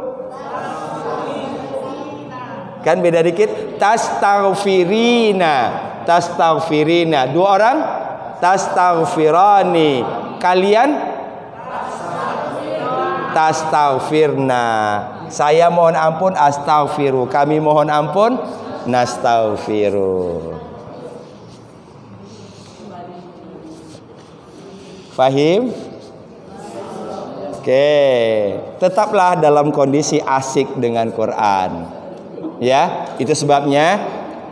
Kan beda dikit. Tastaghfirina. Dua orang? Tastaghfirani. Kalian? Tastaghfirna. Saya mohon ampun, astaghfiru. Kami mohon ampun, nastaghfiru. Fahim? Oke. Tetaplah dalam kondisi asik dengan Quran. Ya, itu sebabnya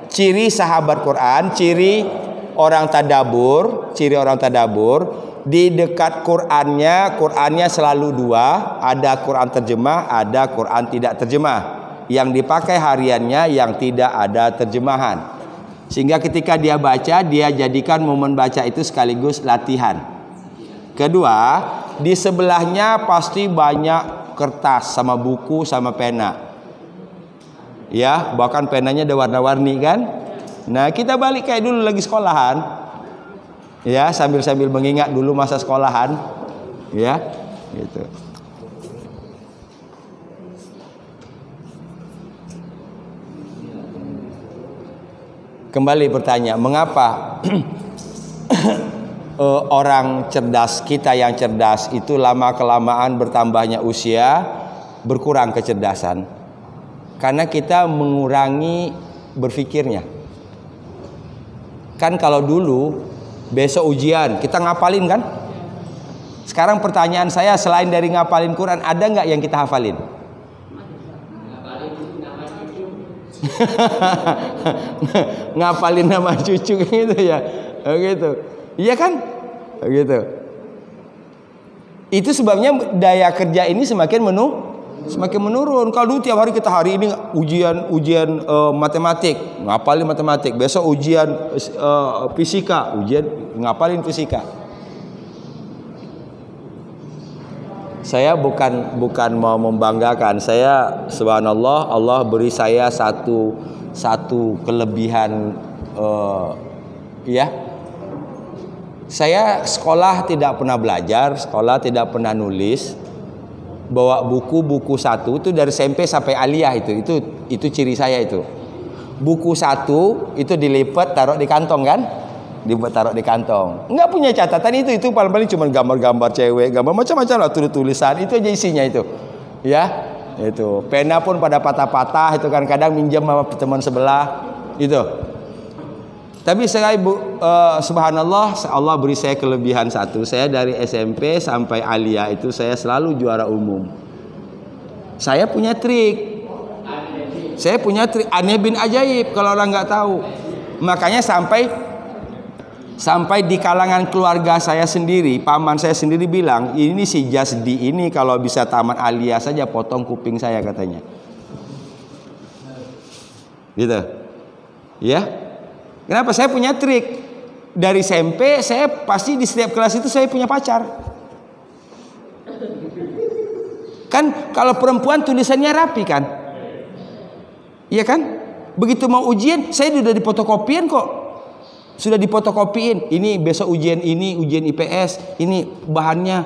ciri sahabat Quran, ciri orang tadabur, di dekat Qurannya selalu dua, ada Quran terjemah, ada Quran tidak terjemah. Yang dipakai hariannya, yang tidak ada terjemahan. Sehingga ketika dia baca, dia jadikan momen baca itu sekaligus latihan. Kedua, di sebelahnya pasti banyak kertas sama buku sama pena. Ya, bahkan penanya ada warna-warni kan? Nah, kita balik kayak dulu lagi sekolahan. Ya, sambil mengingat dulu masa sekolahan. Ya, gitu. Kembali bertanya, mengapa orang cerdas, kita yang cerdas itu lama-kelamaan bertambahnya usia, berkurang kecerdasan? Karena kita mengurangi berpikirnya. Kan kalau dulu besok ujian kita ngapalin kan? Sekarang pertanyaan saya, selain dari ngapalin Quran, ada nggak yang kita hafalin? Ngapalin nama cucu gitu ya, gitu. Iya kan? Gitu. Itu sebabnya daya kerja ini semakin menurun. Kalau dulu tiap hari kita hari ini ujian matematik, ngapalin matematik. Besok ujian fisika, ngapalin fisika. Saya bukan mau membanggakan. Saya subhanallah, Allah beri saya satu kelebihan ya. Saya sekolah tidak pernah belajar, sekolah tidak pernah nulis. Bawa buku satu itu dari SMP sampai aliyah itu ciri saya itu. Buku satu itu dilipat taruh di kantong kan? Taruh di kantong. Enggak punya catatan itu paling cuma gambar-gambar cewek, gambar macam-macam lah, tulisan itu aja isinya itu. Ya, itu. Pena pun pada patah-patah itu kan kadang minjem sama teman sebelah itu. Tapi saya subhanallah, Allah beri saya kelebihan satu. Saya dari SMP sampai aliyah itu saya selalu juara umum. Saya punya trik. Aneh bin ajaib kalau orang nggak tahu. Makanya sampai di kalangan keluarga saya sendiri, paman saya sendiri bilang, ini si Jasdi ini kalau bisa tamat aliyah saja potong kuping saya katanya. Gitu. Ya. Kenapa? Saya punya trik. Dari SMP saya pasti di setiap kelas itu saya punya pacar. Kan kalau perempuan tulisannya rapi kan? Iya kan? Begitu mau ujian saya sudah difotokopiin kok. Sudah difotokopiin. Ini besok ujian ini, ujian IPS, ini bahannya.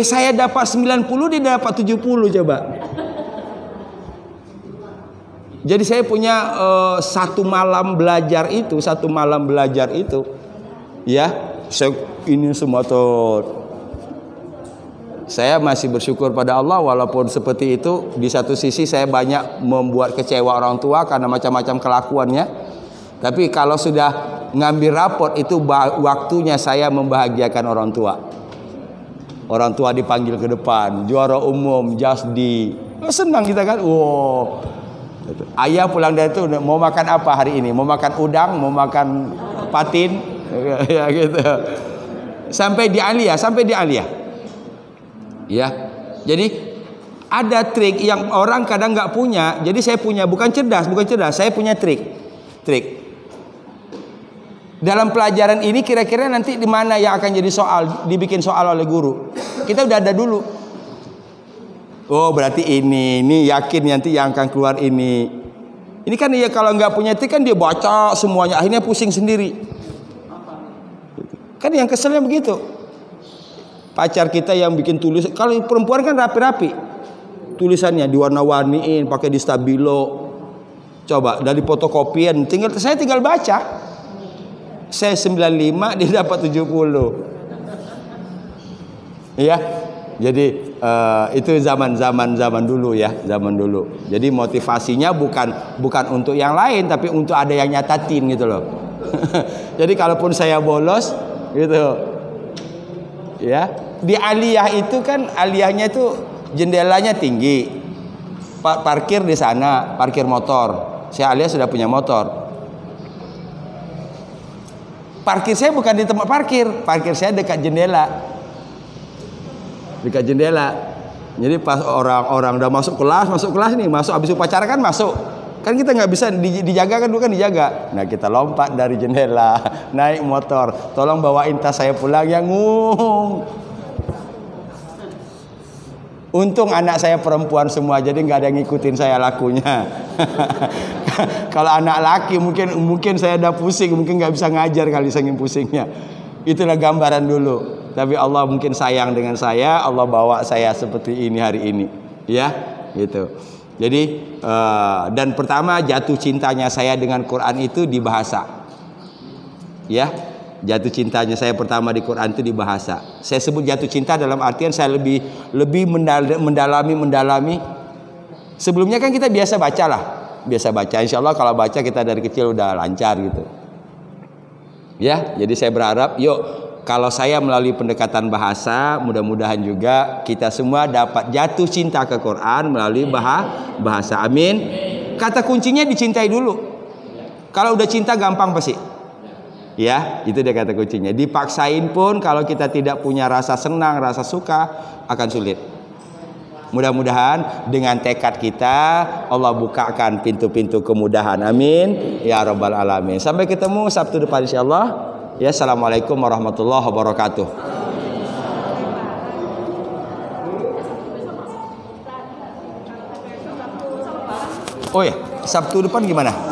Saya dapat 90, dia dapat 70 coba. Jadi saya punya satu malam belajar itu, ya. Ini semua tuh. Saya masih bersyukur pada Allah walaupun seperti itu. Di satu sisi saya banyak membuat kecewa orang tua karena macam-macam kelakuannya. Tapi kalau sudah ngambil raport itu waktunya saya membahagiakan orang tua. Orang tua dipanggil ke depan, juara umum, Jasdi. Senang kita kan. Wow. Ayah pulang dari itu mau makan apa hari ini? Mau makan udang, mau makan patin, ya gitu. Sampai di aliyah. Ya. Jadi ada trik yang orang kadang nggak punya. Jadi saya punya, bukan cerdas. Saya punya trik. Dalam pelajaran ini kira-kira nanti di mana yang akan jadi dibikin soal oleh guru. Kita udah ada dulu. Oh berarti ini yakin nanti yang akan keluar ini. Ini kan ya kalau nggak punya trik kan dia baca semuanya akhirnya pusing sendiri. Kan yang keselnya begitu. Pacar kita yang bikin tulis, kalau perempuan kan rapi-rapi. Tulisannya diwarna-warniin, pakai di stabilo. Coba dari fotokopian, saya tinggal baca. Saya 95, dia dapat 70. Iya. Jadi itu zaman dulu ya, zaman dulu. Jadi motivasinya bukan untuk yang lain, tapi untuk ada yang nyatatin gitu loh. Jadi kalaupun saya bolos, gitu, ya. Di aliyah itu kan aliyahnya itu jendelanya tinggi, parkir di sana, parkir motor. Saya aliyah sudah punya motor. Parkir saya bukan di tempat parkir saya dekat jendela. Jadi pas orang-orang udah masuk kelas nih, masuk habis upacara kan masuk. Kan kita nggak bisa dijaga kan, bukan dijaga. Nah kita lompat dari jendela, naik motor. Tolong bawain tas saya pulang ya ngung. Untung anak saya perempuan semua, jadi nggak ada yang ngikutin saya lakunya. Kalau anak laki mungkin saya udah pusing, mungkin nggak bisa ngajar kali saking pusingnya. Itulah gambaran dulu. Tapi Allah mungkin sayang dengan saya, Allah bawa saya seperti ini hari ini, ya, gitu. Jadi dan pertama jatuh cintanya saya dengan Quran itu di bahasa, ya. Jatuh cintanya saya pertama di Quran itu di bahasa. Saya sebut jatuh cinta dalam artian saya lebih mendalami. Sebelumnya kan kita biasa baca. Insya Allah kalau baca kita dari kecil udah lancar gitu. Ya, jadi saya berharap, kalau saya melalui pendekatan bahasa, mudah-mudahan juga kita semua dapat jatuh cinta ke Quran melalui bahasa. Amin. Kata kuncinya dicintai dulu. Kalau udah cinta gampang pasti. Ya, itu dia kata kuncinya. Dipaksain pun kalau kita tidak punya rasa senang, rasa suka, akan sulit. Mudah-mudahan dengan tekad kita Allah bukakan pintu-pintu kemudahan. Amin ya rabbal alamin. Sampai ketemu Sabtu depan insyaallah. Ya, assalamualaikum warahmatullahi wabarakatuh. Oh ya, Sabtu depan gimana?